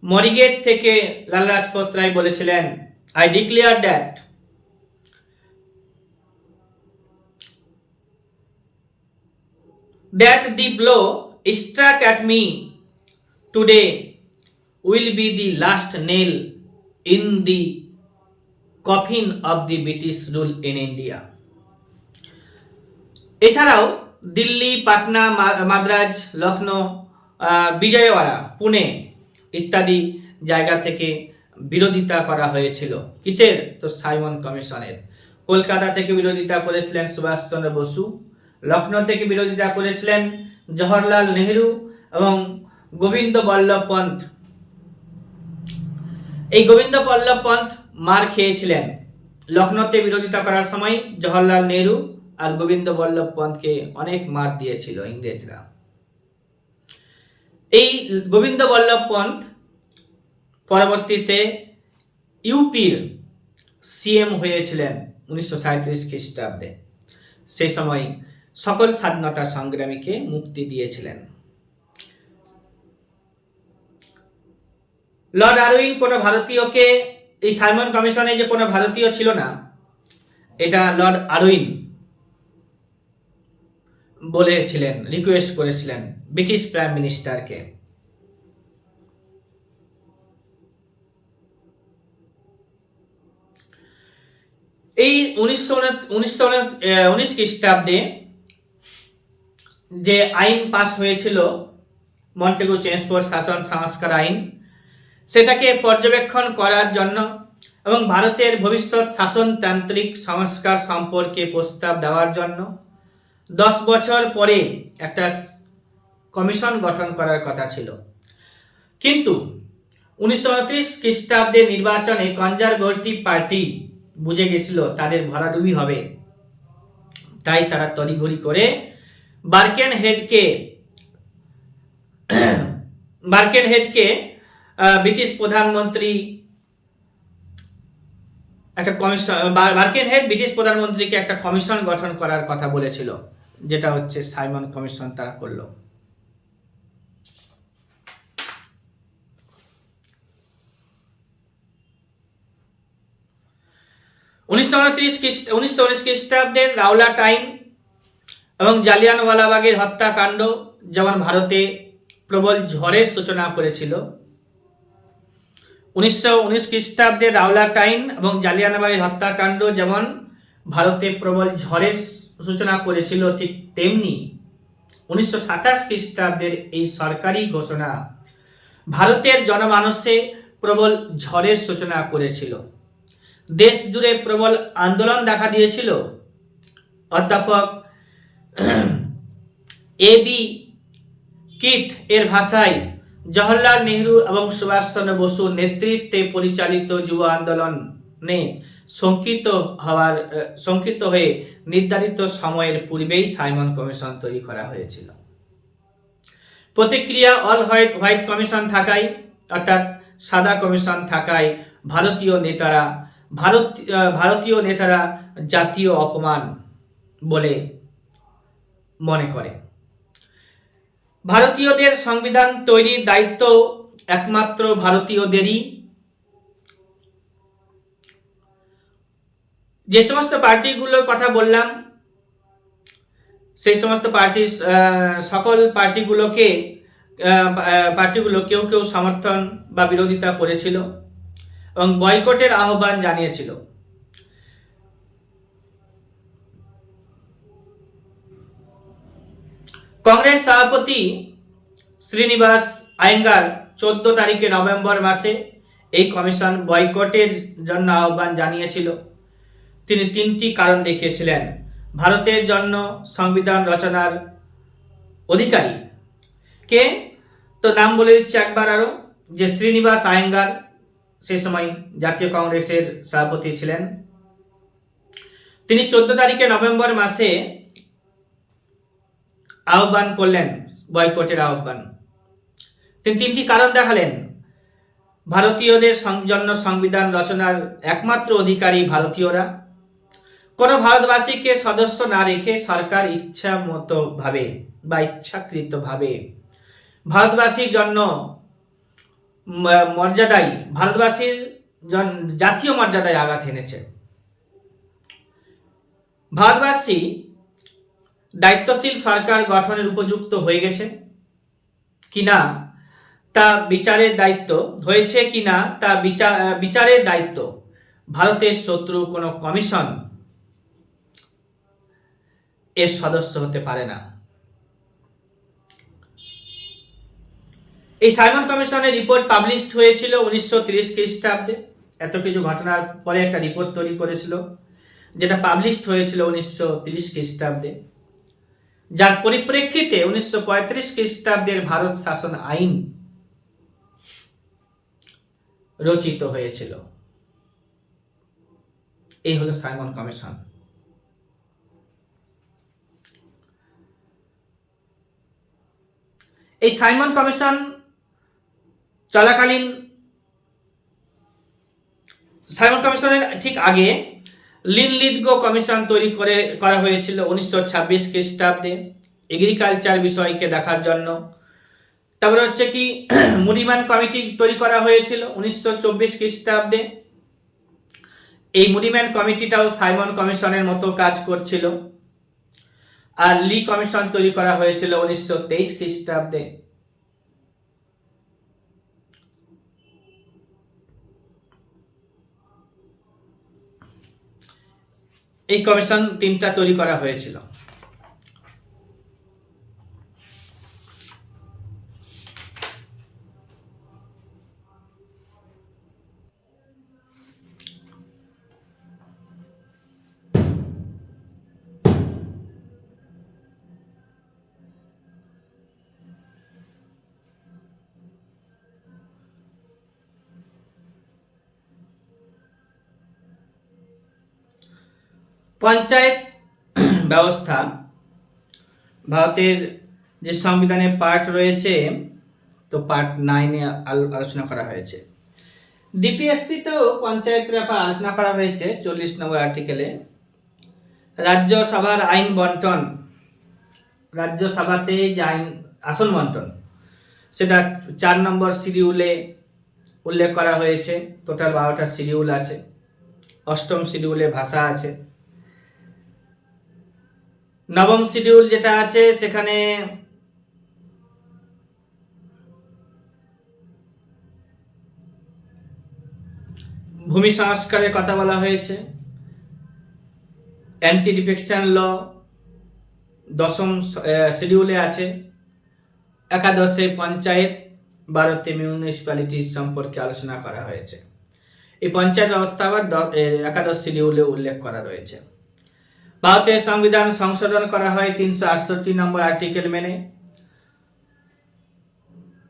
মরিগেট থেকে লালা লাজপত রায় বলেছিলেন, I declare that the blow struck at me today will be the last nail in the coffin of the British rule in India. এছাড়াও দিল্লি, পাটনা, মাদ্রাজ, লখনৌ, বিজয়ওয়াড়া, পুনে ইত্যাদি জায়গা থেকে বিরোধিতা করা হয়েছিল। কিসের? তো সাইমন কমিশনের। কলকাতা থেকে বিরোধিতা করেছিলেন সুভাষচন্দ্র বসু, লখনৌ থেকে বিরোধিতা করেছিলেন জওহরলাল নেহেরু এবং গোবিন্দ বল্লভ পন্ত। এই গোবিন্দ বল্লভ পন্ত মার খেয়েছিলেন লখনৌতে বিরোধিতা করার সময়। জওহরলাল নেহেরু আর গোবিন্দ বল্লভ পন্তকে অনেক মার দিয়েছিল ইংরেজরা। এই গোবিন্দ বল্লভ পন্ত পরবর্তীতে ইউপির সিএম হয়েছিলেন 1937 খ্রিস্টাব্দে। সেই সময় সকল স্বাধীনতা সংগ্রামীকে মুক্তি দিয়েছিলেন। লর্ড আরউইন কোনো ভারতীয়কে, এই সাইমন কমিশনে যে কোনো ভারতীয় ছিল না, এটা লর্ড আরউইন বলেছিলেন, রিকোয়েস্ট করেছিলেন ব্রিটিশ প্রাইম মিনিস্টারকে। এই 1919 খ্রিস্টাব্দে যে আইন পাস হয়েছিল মন্টেগু চেমস্ফোর্ড শাসন সংস্কার আইন, সেটাকে পর্যবেক্ষণ করার জন্য এবং ভারতের ভবিষ্যৎ শাসনতান্ত্রিক সংস্কার সম্পর্কে প্রস্তাব দেওয়ার জন্য 10 বছর পরে একটা কমিশন গঠন করার কথা ছিল। কিন্তু 1929 খ্রিস্টাব্দে নির্বাচনে কনজারভেটিভ পার্টি বুঝে গেছিল তাদের ভরাডুবি হবে, তাই তারা তড়িঘড়ি করে বার্কেনহেডকে বার্কেনহেডকে ব্রিটিশ প্রধানমন্ত্রী একটা কমিশন, বার্কেনহেড ব্রিটিশ প্রধানমন্ত্রীকে একটা কমিশন গঠন করার কথা বলেছিল, যেটা হচ্ছে সাইমন কমিশন তারা করলো। উনিশশো উনিশ খ্রিস্টাব্দের রাওলাট আইন এবং জালিয়ানওয়ালাবাগের হত্যাকাণ্ড যেমন ভারতে প্রবল ঝড়ের সূচনা করেছিল, 1919 খ্রিস্টাব্দের রাওলাট আইন এবং জালিয়ানওয়ালাবাগের হত্যাকাণ্ড যেমন ভারতে প্রবল ঝড়ের সূচনা করেছিল, ঠিক তেমনি 1927 খ্রিস্টাব্দের এই সরকারি ঘোষণা ভারতের জনমানসে প্রবল ঝড়ের সূচনা করেছিল। দেশ জুড়ে প্রবল আন্দোলন দেখা দিয়েছিল। অধ্যাপক এবি কিথ এর ভাষায় জওহরলাল নেহরু এবং সুভাষচন্দ্র বসুর নেতৃত্বে পরিচালিত যুব আন্দোলনে শঙ্কিত হয়ে নির্ধারিত সময়ের পূর্বেই সাইমন কমিশন তৈরি করা হয়েছিল। প্রতিক্রিয়া অল হোয়াইট কমিশন থাকায়, অর্থাৎ সাদা কমিশন থাকায় ভারতীয় নেতারা জাতীয় অপমান বলে মনে করে। ভারতীয়দের সংবিধান তৈরির দায়িত্ব একমাত্র ভারতীয়দেরই। যে সমস্ত পার্টিগুলোর কথা বললাম, সেই সমস্ত সকল পার্টিগুলো কেউ কেউ সমর্থন বা বিরোধিতা করেছিল এবং বয়কটের আহ্বান জানিয়েছিল। কংগ্রেস সভাপতি শ্রীনিবাস আয়েঙ্গার 14 তারিখে নভেম্বর মাসে এই কমিশন বয়কটের জন্য আহ্বান জানিয়েছিল। তিনি 3টি কারণ দেখিয়েছিলেন। ভারতের জন্য সংবিধান রচনার অধিকারী কে, তো নাম বলে দিচ্ছে একবার আরো, যে শ্রীনিবাস আয়েঙ্গার সেই সময় জাতীয় কংগ্রেসের সভাপতি ছিলেন। তিনি 14 তারিখে নভেম্বর মাসে আহ্বান করলেন, বয়কটের আহ্বান। তিনি 3টি কারণ দেখালেন। ভারতীয়দের জন্য সংবিধান রচনার একমাত্র অধিকারী ভারতীয়রা। কোনো ভারতবাসীকে সদস্য না রেখে সরকার ইচ্ছাকৃতভাবে ভারতবাসীর জন্য ভারতবাসীর জাতীয় মর্যাদায় আঘাত এনেছে। ভারতবাসী দায়িত্বশীল সরকার গঠনের উপযুক্ত হয়ে গেছে কিনা তা বিচারের দায়িত্ব ভারতের শত্রু কোনো কমিশন এর সদস্য হতে পারে না। এই সাইমন কমিশনের রিপোর্ট পাবলিশড হয়েছিল 1930 খ্রিস্টাব্দে। এত কিছু ঘটনার পরে একটা রিপোর্ট তৈরি করেছিল, যেটা পাবলিশড হয়েছিল 1930 খ্রিস্টাব্দে, যার পরিপ্রেক্ষিতে 1935 খ্রিস্টাব্দের ভারত শাসন আইন রচিত হয়েছিল। এই হলো সাইমন কমিশন। এই সাইমন কমিশন চলাকালীন, সাইমন কমিশনের ঠিক আগে লিনলিথগো কমিশন তৈরি করা হয়েছিল 1926 খ্রিস্টাব্দে এগ্রিকালচার বিষয়কে দেখার জন্য। তারপরে হচ্ছে কি মুডিম্যান কমিটি তৈরি করা হয়েছিল 1924 খ্রিস্টাব্দে। এই মুডিম্যান কমিটিটাও সাইমন কমিশনের মতো কাজ করছিল। আর লি কমিশন তৈরি করা হয়েছিল 1923 খ্রিস্টাব্দে। এই কমিশন 3টা তৈরি করা হয়েছিল। পঞ্চায়েত ব্যবস্থা ভারতের যে সংবিধানের পার্ট রয়েছে তো পার্ট 9-এ আলোচনা করা হয়েছে। ডিপিএসপিতেও পঞ্চায়েতের ব্যাপার আলোচনা করা হয়েছে 40 নম্বর আর্টিকেলে। রাজ্যসভার আইন বন্টন, রাজ্যসভাতে যে আইন আসন বন্টন, সেটা 4 নম্বর শিডিউলে উল্লেখ করা হয়েছে। টোটাল 12টা শিডিউল আছে। 8ম শিডিউলে ভাষা আছে। 9ম শিডিউল যেটা আছে সেখানে ভূমি সংস্কারের কথা বলা হয়েছে। অ্যান্টি ডিফেকশন ল 10ম শিডিউলে আছে। 11 পঞ্চায়েত, 12 মিউনিসিপ্যালিটি সম্পর্কে আলোচনা করা হয়েছে। এই পঞ্চায়েত ব্যবস্থা আবার 11 শিডিউলে উল্লেখ করা রয়েছে। ভারতের সংবিধান সংশোধন করা হয় 368 নম্বর আর্টিকেল মেনে।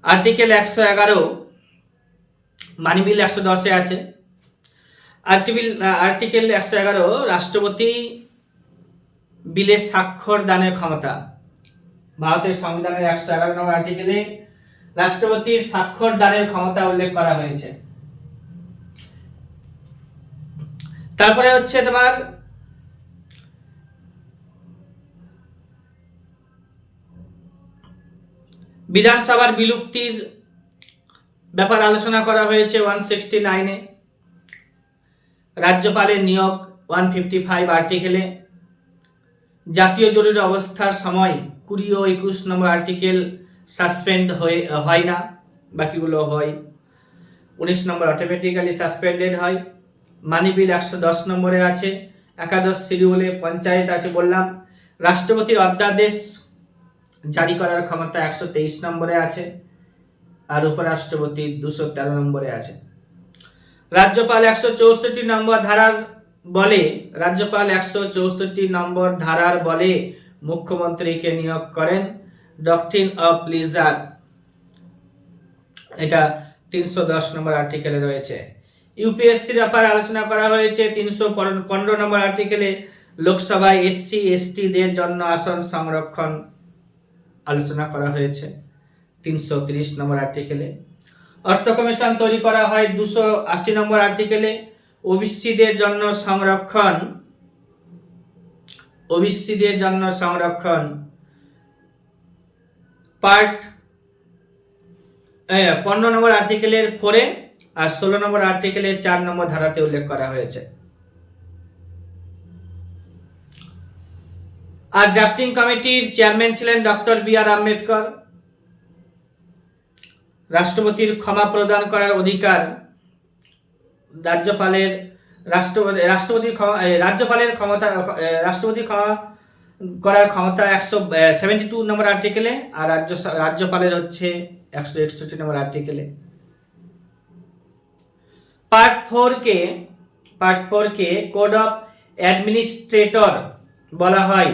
আর্টিকেল 111 মানি বিল 110-এ আছে। আর্টিকেল 111 রাষ্ট্রপতি বিলে স্বাক্ষর দানের ক্ষমতা। ভারতের সংবিধানের 111 নম্বর আর্টিকেলে রাষ্ট্রপতির স্বাক্ষর দানের ক্ষমতা উল্লেখ করা হয়েছে। তারপরে হচ্ছে তোমার বিধানসভার বিলুপ্তির ব্যাপার আলোচনা করা হয়েছে 169-এ। রাজ্যপালের নিয়োগ 155 আর্টিকেলে। জাতীয় জরুরি অবস্থার সময় 20 ও 21 নম্বর আর্টিকেল সাসপেন্ড হয় না, বাকিগুলো হয়। 19 নম্বর অটোমেটিক্যালি সাসপেন্ডেড হয়। মানি বিল 110 নম্বরে আছে। 11 শিডিউলে পঞ্চায়েত আছে বললাম। রাষ্ট্রপতির অধ্যাদেশ জারি করার ক্ষমতা 123 নম্বরে আছে, আর উপরাষ্ট্রপতির 213 নম্বরে আছে। রাজ্যপাল 164 নম্বর ধারার বলে মুখ্যমন্ত্রীকে নিয়োগ করেন। ডক্ট্রিন অফ লিজার, এটা 310 নম্বর আর্টিকেলে রয়েছে। ইউপিএসসির ব্যাপারে আলোচনা করা হয়েছে 315 নম্বর আর্টিকেলে। লোকসভায় SC/ST-দের জন্য আসন সংরক্ষণ আলোচনা করা হয়েছে 330 নম্বর আর্টিকেলে। অর্থ কমিশন তৈরি করা হয় 280 নম্বর আর্টিকেলে। ওবিসিদের জন্য সংরক্ষণ পার্ট 15 নম্বর আর্টিকেলের 4-এ আর 16 নম্বর আর্টিকেলের 4 নম্বর ধারাতে উল্লেখ করা হয়েছে। আর ড্রাফটিং কমিটির চেয়ারম্যান ছিলেন ডক্টর BR আম্বেদকর। রাষ্ট্রপতির ক্ষমা প্রদান করার অধিকার রাষ্ট্রপতির ক্ষমা করার ক্ষমতা 172 নম্বর আর্টিকেলে, আর রাজ্যপালের হচ্ছে 161 নম্বর আর্টিকেলে। পার্ট 4 কে কোড অফ অ্যাডমিনিস্ট্রেটর বলা হয়।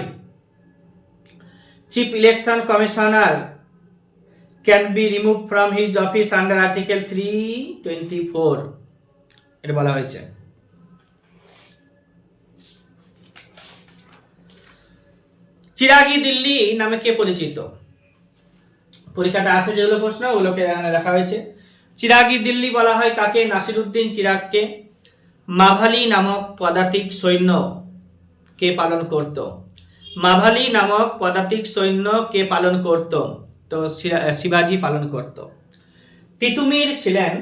Chief election commissioner can be remove from his office under article 324, এটা বলা হয়েছে। চিরাগি দিল্লি নামে কে পরিচিত? পরীক্ষাটা আসে যেগুলো প্রশ্ন ওগুলোকে এখানে লেখা হয়েছে। চিরাগি দিল্লি বলা হয় কাকে? নাসিরুদ্দিন চিরাগকে। মাভালি নামক পদাতিক সৈন্য কে পালন করত? তো শিবাজি পালন করত। তিতুমির ছিলেন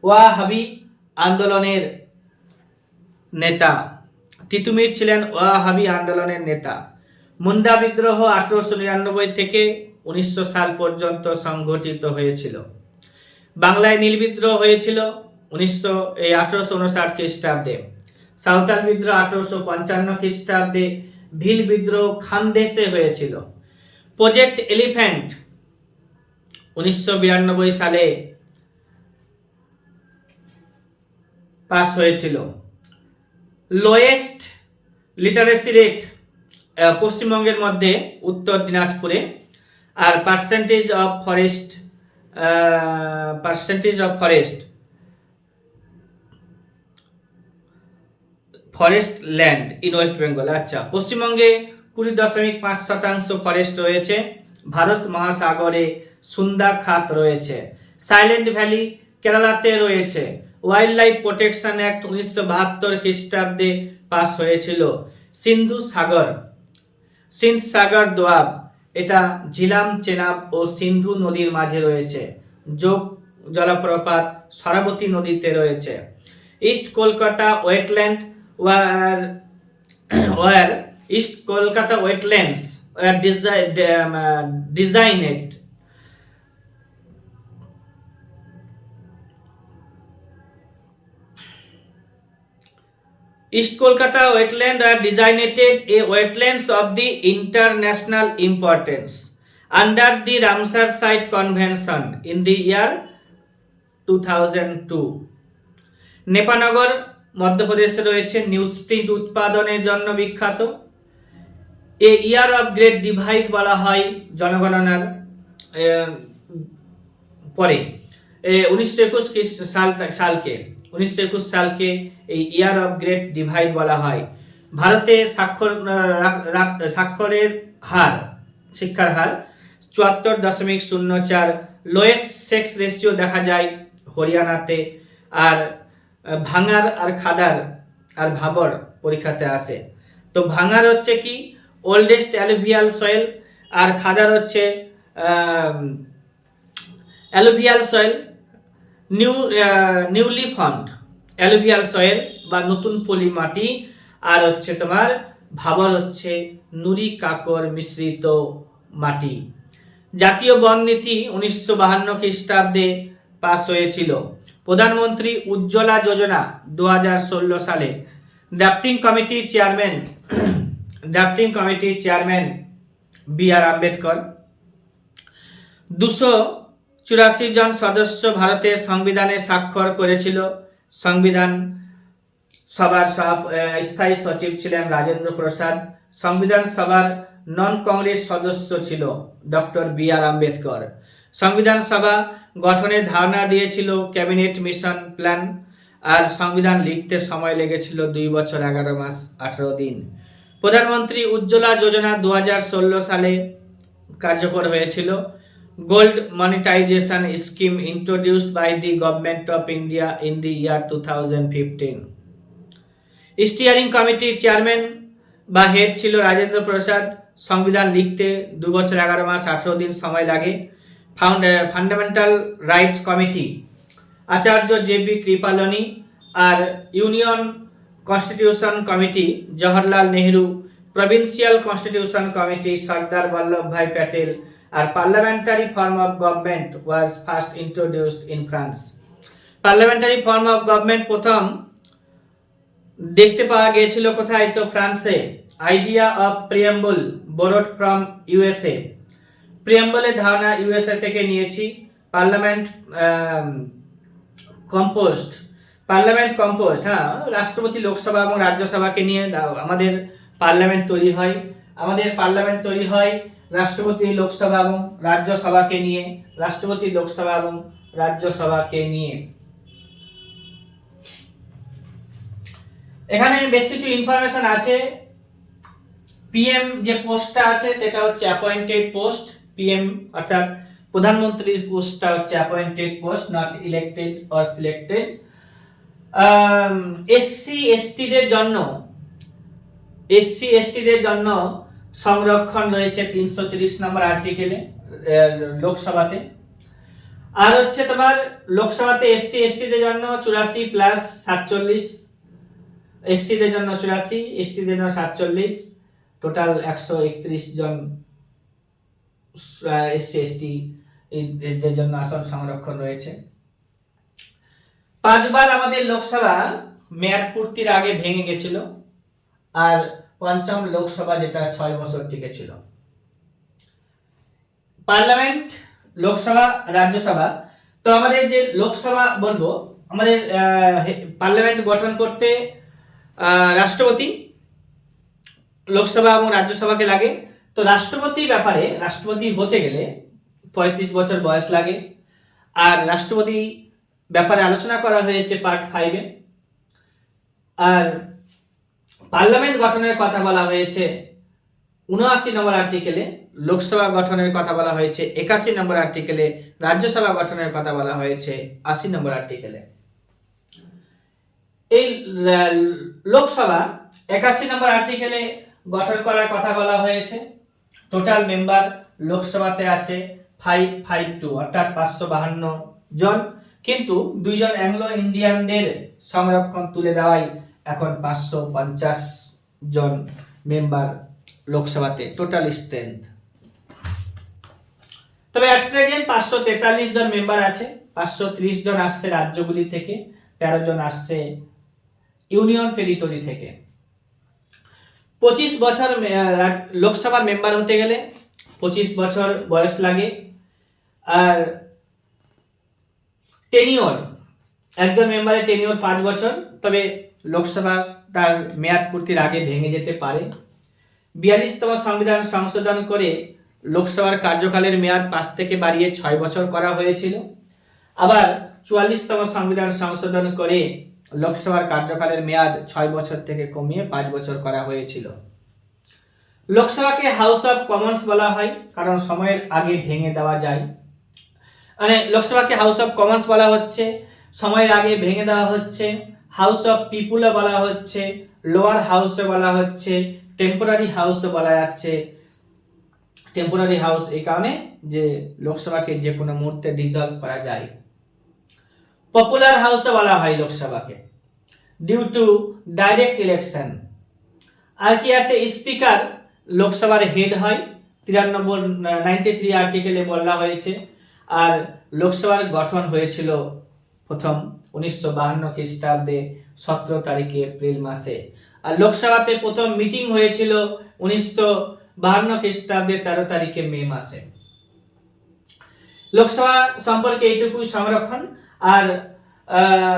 ওয়াহাবি আন্দোলনের নেতা। মুন্ডা বিদ্রোহ 1899 থেকে 1900 সাল পর্যন্ত সংঘটিত হয়েছিল। বাংলায় নীল বিদ্রোহ হয়েছিল 1859 খ্রিস্টাব্দে। সাঁওতাল বিদ্রোহ 1855 খ্রিস্টাব্দে। ভিল বিদ্রোহ খানদেশে হয়েছিল। প্রজেক্ট এলিফ্যান্ট 1992 সালে পাস হয়েছিল। লোয়েস্ট লিটারেসি রেট পশ্চিমবঙ্গের মধ্যে উত্তর দিনাজপুরে। আর percentage of forest land in West Bengal. আচ্ছা, পশ্চিমবঙ্গে 20.5% ফরেস্ট রয়েছে। ভারত মহাসাগরে সুন্দা খাত রয়েছে। সাইলেন্ট ভ্যালি কেরালাতে রয়েছে। ওয়াইল্ড লাইফ প্রোটেকশন অ্যাক্ট 1972 খ্রিস্টাব্দে পাস হয়েছিল। সিন্ধু সাগর দোয়াব, এটা ঝিলাম, চেনাব ও সিন্ধু নদীর মাঝে রয়েছে। যোগ জলপ্রপাত সরাবতী নদীতে রয়েছে। East Kolkata wetland where East Kolkata wetlands were designed East Kolkata wetland are designated a wetlands of the international importance under the Ramsar Site Convention in the year 2002. Nepanagar মধ্যপ্রদেশে রয়েছে, নিউজপ্রিন্ট উৎপাদনের জন্য বিখ্যাত। এ ইয়ার অফ গ্রেট ডিভাইড বলা হয় জনগণনার পরে 1921 সালকে এই year of great divide বলা হয়। ভারতে সাক্ষরের হার, শিক্ষার হার 74.04, লোয়েস্ট সেক্স রেশিও দেখা যায় হরিয়ানাতে। আর ভাঙার আর খাদার আর ভাবর পরীক্ষাতে আসে। তো ভাঙার হচ্ছে কি ওল্ডেস্ট অ্যালুভিয়াল সয়েল, আর খাদার হচ্ছে alluvial soil, newly formed alluvial soil বা নতুন পলি মাটি। আর হচ্ছে তোমার ভাবর হচ্ছে নুড়ি কাকর মিশ্রিত মাটি। জাতীয় বন নীতি 1952 খ্রিস্টাব্দে পাস হয়েছিল। প্রধানমন্ত্রী উজ্জ্বলা যোজনা 2016 সালে। ড্রাফটিং কমিটি চেয়ারম্যান বি আর আম্বেদকর। 284 জন সদস্য ভারতের সংবিধানে স্বাক্ষর করেছিল। সংবিধান সভার স্থায়ী সচিব ছিলেন রাজেন্দ্র প্রসাদ। সংবিধান সভার নন কংগ্রেস সদস্য ছিল ডক্টর বি আর আম্বেদকর। সংবিধান সভা গঠনের ধারণা দিয়েছিল ক্যাবিনেট মিশন প্ল্যান। আর সংবিধান লিখতে সময় লেগেছিল 2 বছর 11 মাস 18 দিন। প্রধানমন্ত্রী উজ্জ্বলা যোজনা 2016 সালে কার্যকর হয়েছিল। Gold monetisation scheme introduced by the government of India in the year 2015। Steering কমিটির চেয়ারম্যান বা হেড ছিল রাজেন্দ্র প্রসাদ। সংবিধান লিখতে 2 বছর 11 মাস 18 দিন সময় লাগে। Fundamental rights committee Acharya J B. Kripalani. আর union constitution committee Jawaharlal Nehru. Provincial constitution committee Sardar Vallabhbhai Patel. আর parliamentary form of government was first introduced in France. Parliamentary form of government প্রথম দেখতে পাওয়া গিয়েছিল কোথায়? তো ফ্রান্সে। Idea of preamble borrowed from USA. প্রিয়াম্বলের ধারণা ইউএসএ থেকে নিয়েছি। পার্লামেন্ট কম্পোস্ট, হ্যাঁ, রাষ্ট্রপতি, লোকসভা এবং রাজ্যসভাকে নিয়ে আমাদের পার্লামেন্ট তৈরি হয়। রাষ্ট্রপতি, লোকসভা এবং রাজ্যসভাকে নিয়ে। এখানে বেশ কিছু ইনফরমেশন আছে। পিএম যে পোস্টটা আছে সেটা হচ্ছে অ্যাপয়েন্টেড পোস্ট। পিএম অর্থাৎ প্রধানমন্ত্রীর পোস্টটা হচ্ছে appointed post, not elected or selected. SC এসটিদের জন্য সংরক্ষণ রয়েছে 330 নম্বর আর্টিকেলে লোকসভাতে। আর হচ্ছে তোমার লোকসভাতে এসসি এসটিদের জন্য 84+47, এসসিদের জন্য 84, এসটিদের জন্য 47, টোটাল 131 জন এসসি এসটি এদের জন্য আসন সংরক্ষণ রয়েছে। 5 বার আমাদের লোকসভা মেয়াদ পূর্তির আগে ভেঙে গেছিল। আর পঞ্চম লোকসভা যেটা 6 বছর টিকেছিল। পার্লামেন্ট, লোকসভা, রাজ্যসভা। তো আমাদের যে লোকসভা বলবো, আমাদের পার্লামেন্ট গঠন করতে রাষ্ট্রপতি, লোকসভা এবং রাজ্যসভাকে লাগে। তো রাষ্ট্রপতি হতে গেলে 35 বছর বয়স লাগে। আর রাষ্ট্রপতি ব্যাপারে আলোচনা করা হয়েছে পার্ট 5-এ। আর পার্লামেন্ট গঠনের কথা বলা হয়েছে 79 নম্বর আর্টিকেলে লোকসভা গঠনের কথা বলা হয়েছে, 81 নম্বর আর্টিকেলে রাজ্যসভা গঠনের কথা বলা হয়েছে, 80 নম্বর আর্টিকেলে। এই লোকসভা 81 নম্বর আর্টিকেলে গঠন করার কথা বলা হয়েছে। টোটাল মেম্বার লোকসভাতে আছে 552 অর্থাৎ 552 জন, কিন্তু 2 জন অ্যাংলো ইন্ডিয়ানদের সংরক্ষণ তুলে দেওয়ায় এখন 550 জন মেম্বার লোকসভাতে টোটাল স্ট্রেংথ। তবে অ্যাট প্রেজেন্ট 543 জন মেম্বার আছে। 530 জন আসছে রাজ্যগুলি থেকে, 13 জন আসছে ইউনিয়ন টেরিটরি থেকে। 25 বছর লোকসভার মেম্বার হতে গেলে 25 বছর বয়স লাগে। আর টেনিওর, একজন মেম্বারের টেনিওর 5 বছর, তবে লোকসভা তার মেয়াদ পূর্তির আগে ভেঙে যেতে পারে। 42তম সংবিধান সংশোধন করে লোকসভার কার্যকালের মেয়াদ 5 থেকে বাড়িয়ে 6 বছর করা হয়েছিল। আবার 44তম সংবিধান সংশোধন করে লোকসভার কার্যকালের মেয়াদ 6 বছর থেকে কমিয়ে 5 বছর করা হয়েছিল। লোকসভাকে হাউস অফ কমন্স বলা হয় কারণ সময়ের আগে ভেঙে দেওয়া যায়। মানে লোকসভাকে হাউস অফ কমন্স বলা হচ্ছে, সময়ের আগে ভেঙে দেওয়া হচ্ছে। হাউস অফ পিপুলও বলা হচ্ছে, লোয়ার হাউসও বলা হচ্ছে, টেম্পোরারি হাউসও বলা যাচ্ছে। টেম্পোরারি হাউস এই কারণে যে লোকসভাকে যে কোনো মুহূর্তে ডিসলভ করা যায়। পপুলার হাউসও বলা হয় লোকসভাকে ডিউ টু ডাইরেক্ট ইলেকশন। আর কি আছে, স্পিকার লোকসভার হেড হয়, 93 আর্টিকেলে বলা হয়েছে। আর লোকসভার গঠন হয়েছিল প্রথম 1952 খ্রিস্টাব্দে 17 তারিখে এপ্রিল মাসে। আর লোকসভাতে প্রথম মিটিং হয়েছিল 1952 খ্রিস্টাব্দে 13 তারিখে মে মাসে। লোকসভা সম্পর্কে এইটুকুই সংরক্ষণ। আর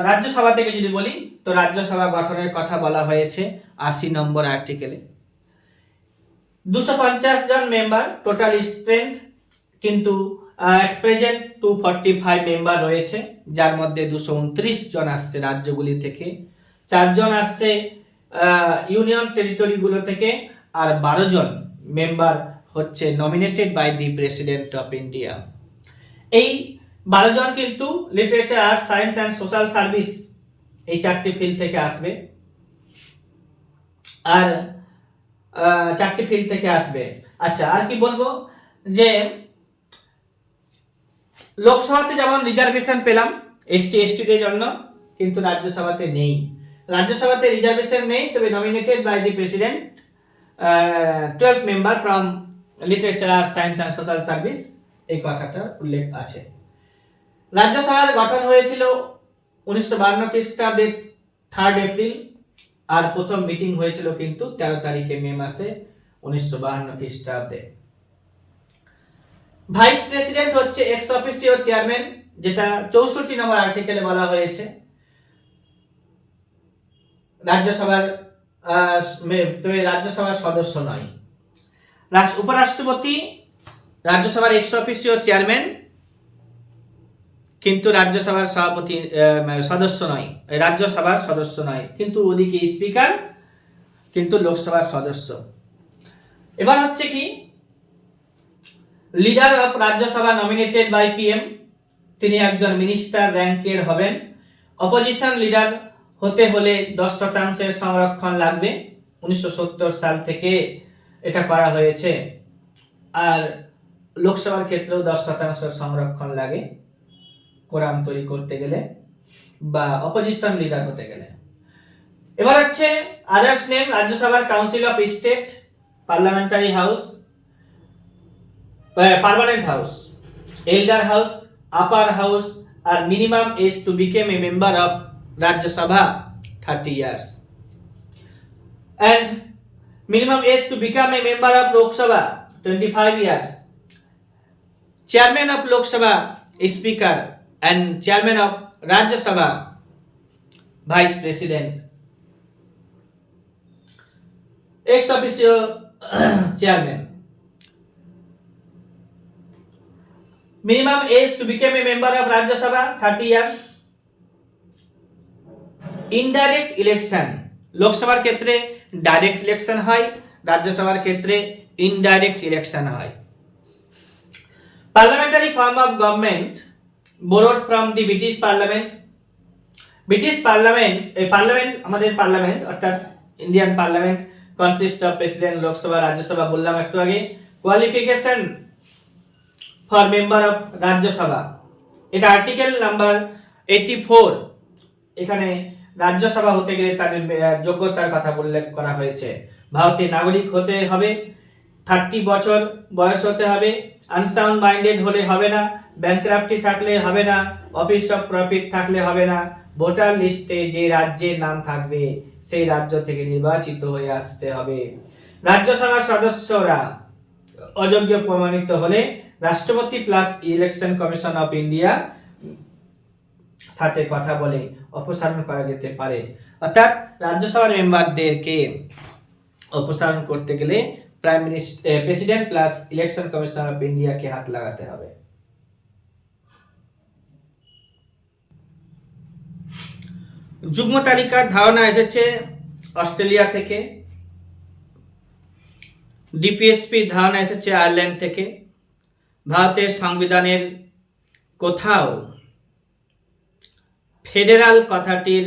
রাজ্যসভা থেকে যদি বলি তো রাজ্যসভা গঠনের কথা বলা হয়েছে 80 নম্বর আর্টিকেলে। 250 জন মেম্বার টোটাল স্ট্রেংথ, কিন্তু এট প্রেজেন্ট 245 মেম্বার রয়েছে, যার মধ্যে 229 জন আসছে রাজ্যগুলি থেকে, 4 জন আসছে ইউনিয়ন টেরিটরিগুলো থেকে, আর 12 জন মেম্বার হচ্ছে nominated by the president of India. এই 12 জন কিন্তু literature, arts, science and social service এই 4টি ফিল্ড থেকে আসবে। আর 4টি ফিল্ড থেকে আসবে। আচ্ছা, আর কি বলবো যে লোকসভাতে যেমন রিজার্ভেশন পেলাম এসসি এসটিদের জন্য, কিন্তু রাজ্যসভাতে নেই। রাজ্যসভাতে রিজার্ভেশন নেই, তবে nominated by the president 12 member from literature, arts, science and social service, এই কথাটা উল্লেখ আছে। রাজ্যসভার গঠন হয়েছিল 1952 খ্রিস্টাব্দে 3 এপ্রিল, আর প্রথম মিটিং হয়েছিল কিন্তু 13 তারিখে মে মাসে 1952 খ্রিস্টাব্দে। ভাইস প্রেসিডেন্ট হচ্ছে এক্স অফিসিও চেয়ারম্যান, যেটা 64 নম্বর আর্টিকেলে বলা হয়েছে। রাজ্যসভার সদস্য নয়। উপরাষ্ট্রপতি রাজ্যসভার এক্স অফিসিও চেয়ারম্যান, কিন্তু রাজ্যসভার সভাপতি সদস্য নয়, রাজ্যসভার সদস্য নয়, কিন্তু ওদিকে স্পিকার কিন্তু লোকসভার সদস্য। এবার হচ্ছে কি, leader of Rajya Sabha nominated by PM, তিনি একজন মিনিস্টার র্যাঙ্কের হবেন। অপোজিশন লিডার হতে হলে 10% সংরক্ষণ লাগবে, 1970 সাল থেকে এটা করা হয়েছে। আর লোকসভার ক্ষেত্রেও 10% সংরক্ষণ লাগে কোরাম তৈরি করতে গেলে বা অপোজিশন লিডার হতে গেলে। এবার হচ্ছে আদার্স নেম, রাজ্যসভার council of state, parliamentary house, permanent house, elder house, upper house, আর minimum age to become a member of Rajya Sabha 30 years, and minimum age to become a member of Lok Sabha 25 years. Chairman of Lok Sabha is Speaker, and Chairman of Rajya Sabha Vice President. Ex officio Chairman. Minimum age to become a member of Rajya Sabha 30 years. Indirect election, লোকসভার ক্ষেত্রে direct election হয়, রাজ্যসভার ক্ষেত্রে indirect election হয়। Parliamentary form of government borrowed from the British parliament. British parliament আমাদের parliament অর্থাৎ Indian parliament consist of president, Lok Sabha, Rajya Sabha বললাম একটু আগে। Qualification for member of Rajya Sabha, এটা আর্টিকেল নাম্বার 84। এখানে রাজ্যসভা হতে গেলে তাদের যোগ্যতার কথা উল্লেখ করা হয়েছে। ভারতের নাগরিক হতে হবে, 30 বছর বয়স হতে হবে, আনসাউন্ড মাইন্ডেড হলে হবে না, ব্যাংক্রাফটি থাকলে হবে না, অফিস অফ প্রফিট থাকলে হবে না, ভোটার লিস্টে যে রাজ্যের নাম থাকবে সেই রাজ্য থেকে নির্বাচিত হয়ে আসতে হবে। রাজ্যসভার সদস্যরা অযোগ্য প্রমাণিত হলে রাষ্ট্রপতি plus election commission of India সাথে কথা বলে অপসারণ করা যেতে পারে। অর্থাৎ রাজ্যসভার মেম্বারদেরকে অপসারণ করতে গেলে president plus election commission of ইন্ডিয়াকে হাত লাগাতে হবে। যুগ্ম তালিকার ধারণা এসেছে অস্ট্রেলিয়া থেকে, ডিপিএসপি ধারণা এসেছে আয়ারল্যান্ড থেকে। ভারতের সংবিধানের কোথাও ফেডারাল কথাটির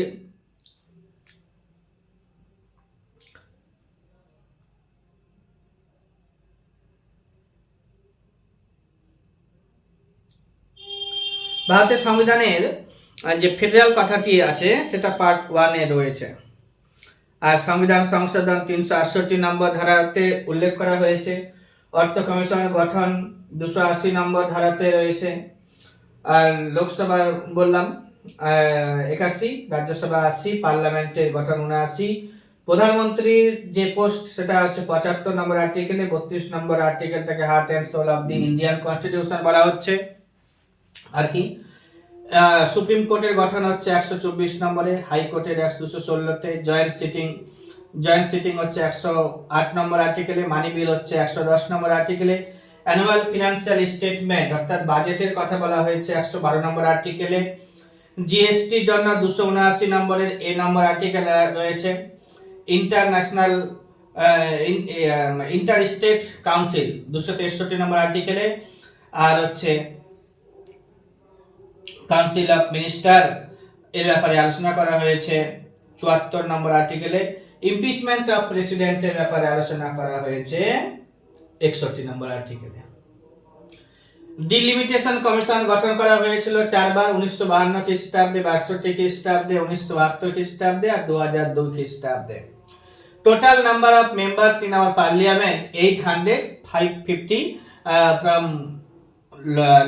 ভারতের সংবিধানের যে ফেডারাল কথাটি আছে সেটা পার্ট 1-এ রয়েছে। আর সংবিধান সংশোধন 368 নম্বর ধারাতে উল্লেখ করা হয়েছে। অর্থ কমিশন গঠন 280 নম্বর ধারাতে রয়েছে। আর লোকসভা বললাম 81, রাজ্যসভা 80, পার্লামেন্টের গঠন 79। প্রধানমন্ত্রীর যে পোস্ট সেটা হচ্ছে 75 নম্বর আর্টিকেলে, 32 নম্বর আর্টিকেল থেকে heart and soul of the Indian constitution বলা হচ্ছে আর কি। সুপ্রিম কোর্টের গঠন হচ্ছে 124 নম্বরে, হাইকোর্টের 216-তে, জয়েন্ট সিটিং হচ্ছে 108 নম্বর আর্টিকেলে, মানি বিল হচ্ছে 110 নম্বর আর্টিকেলে, অ্যানুয়াল ফিনান্সিয়াল স্টেটমেন্ট অর্থাৎ বাজেটের কথা বলা হয়েছে 112 নম্বর আর্টিকেলে, জিএসটির জন্য 279 নম্বরের এ নম্বর আর্টিকেল রয়েছে, ইন্টারন্যাশনাল ইন্টার স্টেট কাউন্সিল 263 নম্বর আর্টিকেলে, আর হচ্ছে কাউন্সিল অফ মিনিস্টার এর ব্যাপারে আলোচনা করা হয়েছে 74 নম্বর আর্টিকেলে, ইমপিচমেন্ট অফ প্রেসিডেন্টের ব্যাপারে আলোচনা করা হয়েছে 61 নম্বর আর্টিকেলে। ডিলিমিটেশন কমিশন গঠন করা হয়েছিল 4 বার, 1952 খ্রিস্টাব্দে, 62 খ্রিস্টাব্দে, 1972 খ্রিস্টাব্দে আর 2002 খ্রিস্টাব্দে। Total number of members in our parliament 800, 550 from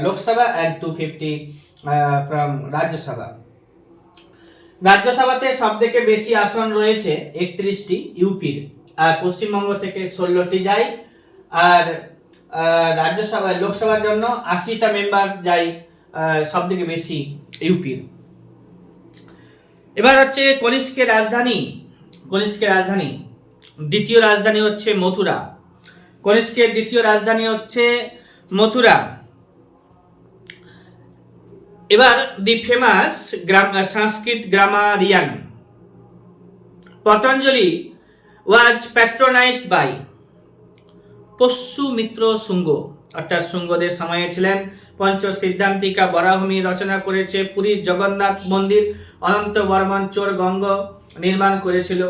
Lok Sabha and 250 from Rajya Sabha. রাজ্যসভাতে সবথেকে বেশি আসন রয়েছে 31টি ইউপির, আর পশ্চিমবঙ্গ থেকে 16টি যায়। আর রাজ্যসভায় লোকসভার জন্য 80টা মেম্বার যায়, সবথেকে বেশি ইউপির। এবার হচ্ছে কনিষ্কের রাজধানী। দ্বিতীয় রাজধানী হচ্ছে মথুরা। কনিষ্কের দ্বিতীয় রাজধানী হচ্ছে মথুরা। এবার the famous Sanskrit grammarian Patanjali was patronised by Pushyamitra Shunga, অর্থাৎ শুঙ্গদের সময়ে ছিলেন। পঞ্চ সিদ্ধান্তিকা বরাহমি রচনা করেছে। পুরীর জগন্নাথ মন্দির অনন্ত বর্মন চোর গঙ্গ নির্মাণ করেছিল।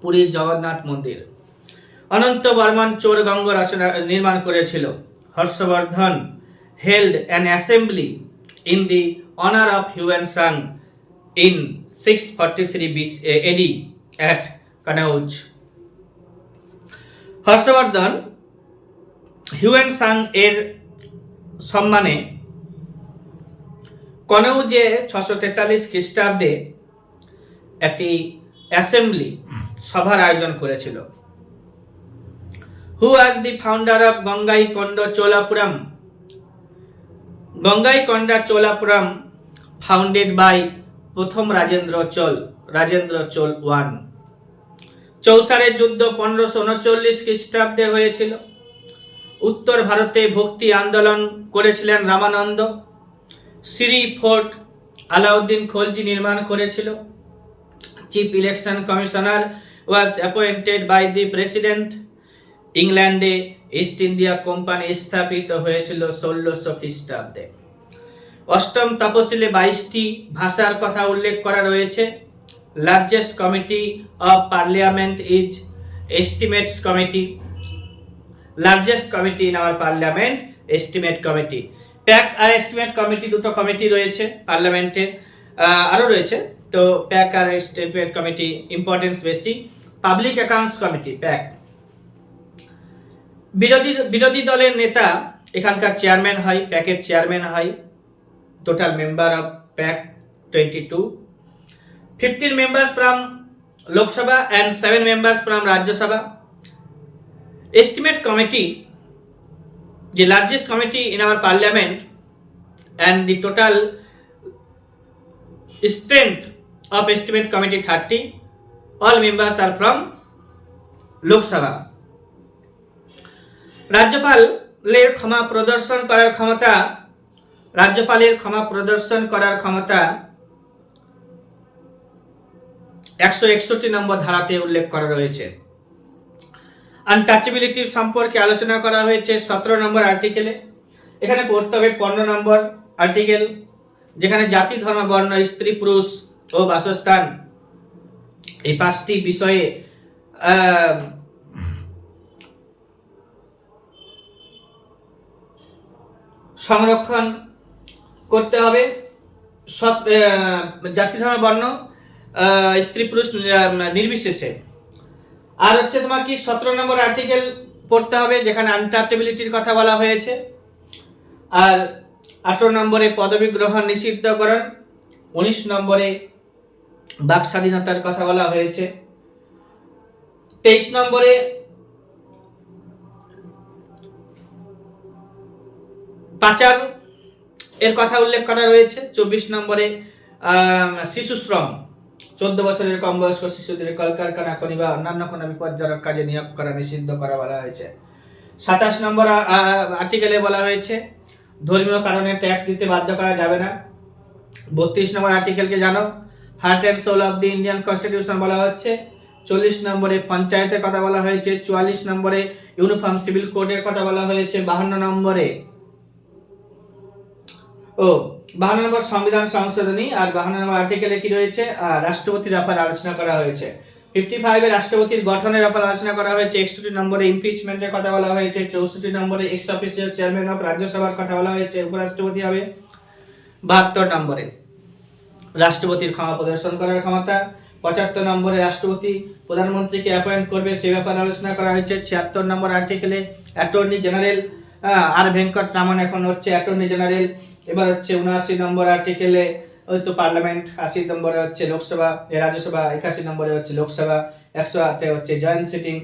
পুরীর জগন্নাথ মন্দির অনন্ত বর্মন চোর গঙ্গ নির্মাণ করেছিল। Harshavardhan held an assembly in the honor of Huan Sang in 643 AD at Kanauj. Harshavardhan Hiuen Tsang এর সম্মানে কনৌজে 643 খ্রিস্টাব্দে একটি অ্যাসেম্বলি সভার আয়োজন করেছিল। Who was the founder of Gangaikonda Cholapuram? Gangaikonda Cholapuram founded by প্রথম রাজেন্দ্র চোল 1। চৌসারের যুদ্ধ 1539 খ্রিস্টাব্দে হয়েছিল। উত্তর ভারতে ভক্তি আন্দোলন করেছিলেন রামানন্দ। সিরি ফোর্ট আলাউদ্দিন খলজি নির্মাণ করেছিল। Chief election commissioner was appointed by the president. ইংল্যান্ডে ইস্ট ইন্ডিয়া কোম্পানি স্থাপিত হয়েছিল 1600 খ্রিস্টাব্দে। অষ্টম তপশিলে 22টি ভাষার কথা উল্লেখ করা রয়েছে। Largest committee of parliament is estimates committee. Largest committee in our parliament estimate committee. PAC আর এস্টিমেট কমিটি দুটো কমিটি রয়েছে পার্লামেন্টে, আরও রয়েছে। তো প্যাক আর এস্টিমেট কমিটি ইম্পর্টেন্স বেশি। Public accounts committee PAC. বিরোধী দলের নেতা এখানকার চেয়ারম্যান হয়, প্যাকের চেয়ারম্যান হয়। Total member of PAC 22, 15 members from Lok Sabha and 7 members from Rajya Sabha. Estimate committee, the largest committee in our parliament, and the total strength of estimate committee 30. All members are from Lok Sabha. রাজ্যপালের ক্ষমা প্রদর্শন করার ক্ষমতা 161 নম্বর ধারাতে উল্লেখ করা রয়েছে। আনটাচেবিলিটির সম্পর্কে আলোচনা করা হয়েছে 17 নম্বর আর্টিকেলে। এখানে পড়তে হবে 15 নম্বর আর্টিকেল, যেখানে জাতি, ধর্ম, বর্ণ, স্ত্রী, পুরুষ ও বাসস্থান এই 5টি বিষয়ে সংরক্ষণ করতে হবে। জাতি, ধর্ম, বর্ণ, স্ত্রী, পুরুষ নির্বিশেষে। আর হচ্ছে তোমার কি 17 নম্বর আর্টিকেল পড়তে হবে, যেখানে আনটাচেবিলিটির কথা বলা হয়েছে। আর 18 নম্বরে পদবি গ্রহণ নিষিদ্ধকরণ। 19 নম্বরে বাক স্বাধীনতার কথা বলা হয়েছে। 23 নম্বরে পাচার এর কথা উল্লেখ করা রয়েছে। 24 নম্বরে শিশু শ্রম, 14 বছরের কম বয়স্ক শিশুদের কলকারখানা, খনি বা অন্যান্য কোনো বিপজ্জনক কাজে নিয়োগ করা নিষিদ্ধ করা বলা হয়েছে। 27 নম্বর আর্টিকেলে বলা হয়েছে ধর্মীয় কারণে ট্যাক্স দিতে বাধ্য করা যাবে না। 32 নম্বর আর্টিকেলকে জানো, heart and soul of the Indian constitution বলা হচ্ছে। 40 নম্বরে পঞ্চায়েতের কথা বলা হয়েছে। 44 নম্বরে ইউনিফর্ম সিভিল কোডের কথা বলা হয়েছে। 52 নম্বরে 52 নম্বর সংবিধান সংশোধনী। আর 52 নম্বর আর্টিকেলে কি রয়েছে, রাষ্ট্রপতির ব্যাপারে আলোচনা করা হয়েছে। 55 এ রাষ্ট্রপতির গঠনের ব্যাপারে আলোচনা করা হয়েছে। 61 নম্বরে ইমপিচমেন্টের কথা বলা হয়েছে। 64 নম্বরে এক্স অফিসিয়াল চেয়ারম্যান অফ রাজ্যসভার কথা বলা হয়েছে, উপরাষ্ট্রপতি হবে। 72 নম্বরে রাষ্ট্রপতির ক্ষমা প্রদর্শন করার ক্ষমতা। 75 নম্বরে রাষ্ট্রপতি প্রধানমন্ত্রীকে অ্যাপয়েন্ট করবে, সে ব্যাপারে আলোচনা করা হয়েছে। 76 নম্বর আর্টিকেলে অ্যাটর্নি জেনারেল আর ভেঙ্কট রামন এখন হচ্ছে অ্যাটর্নি জেনারেল। এবার হচ্ছে 79 নম্বর আর্টিকেলে হয়তো পার্লামেন্ট, 80 নম্বরে হচ্ছে লোকসভা, রাজ্যসভা, 81 নম্বরে হচ্ছে লোকসভা, 108 হচ্ছে জয়েন্ট সিটিং,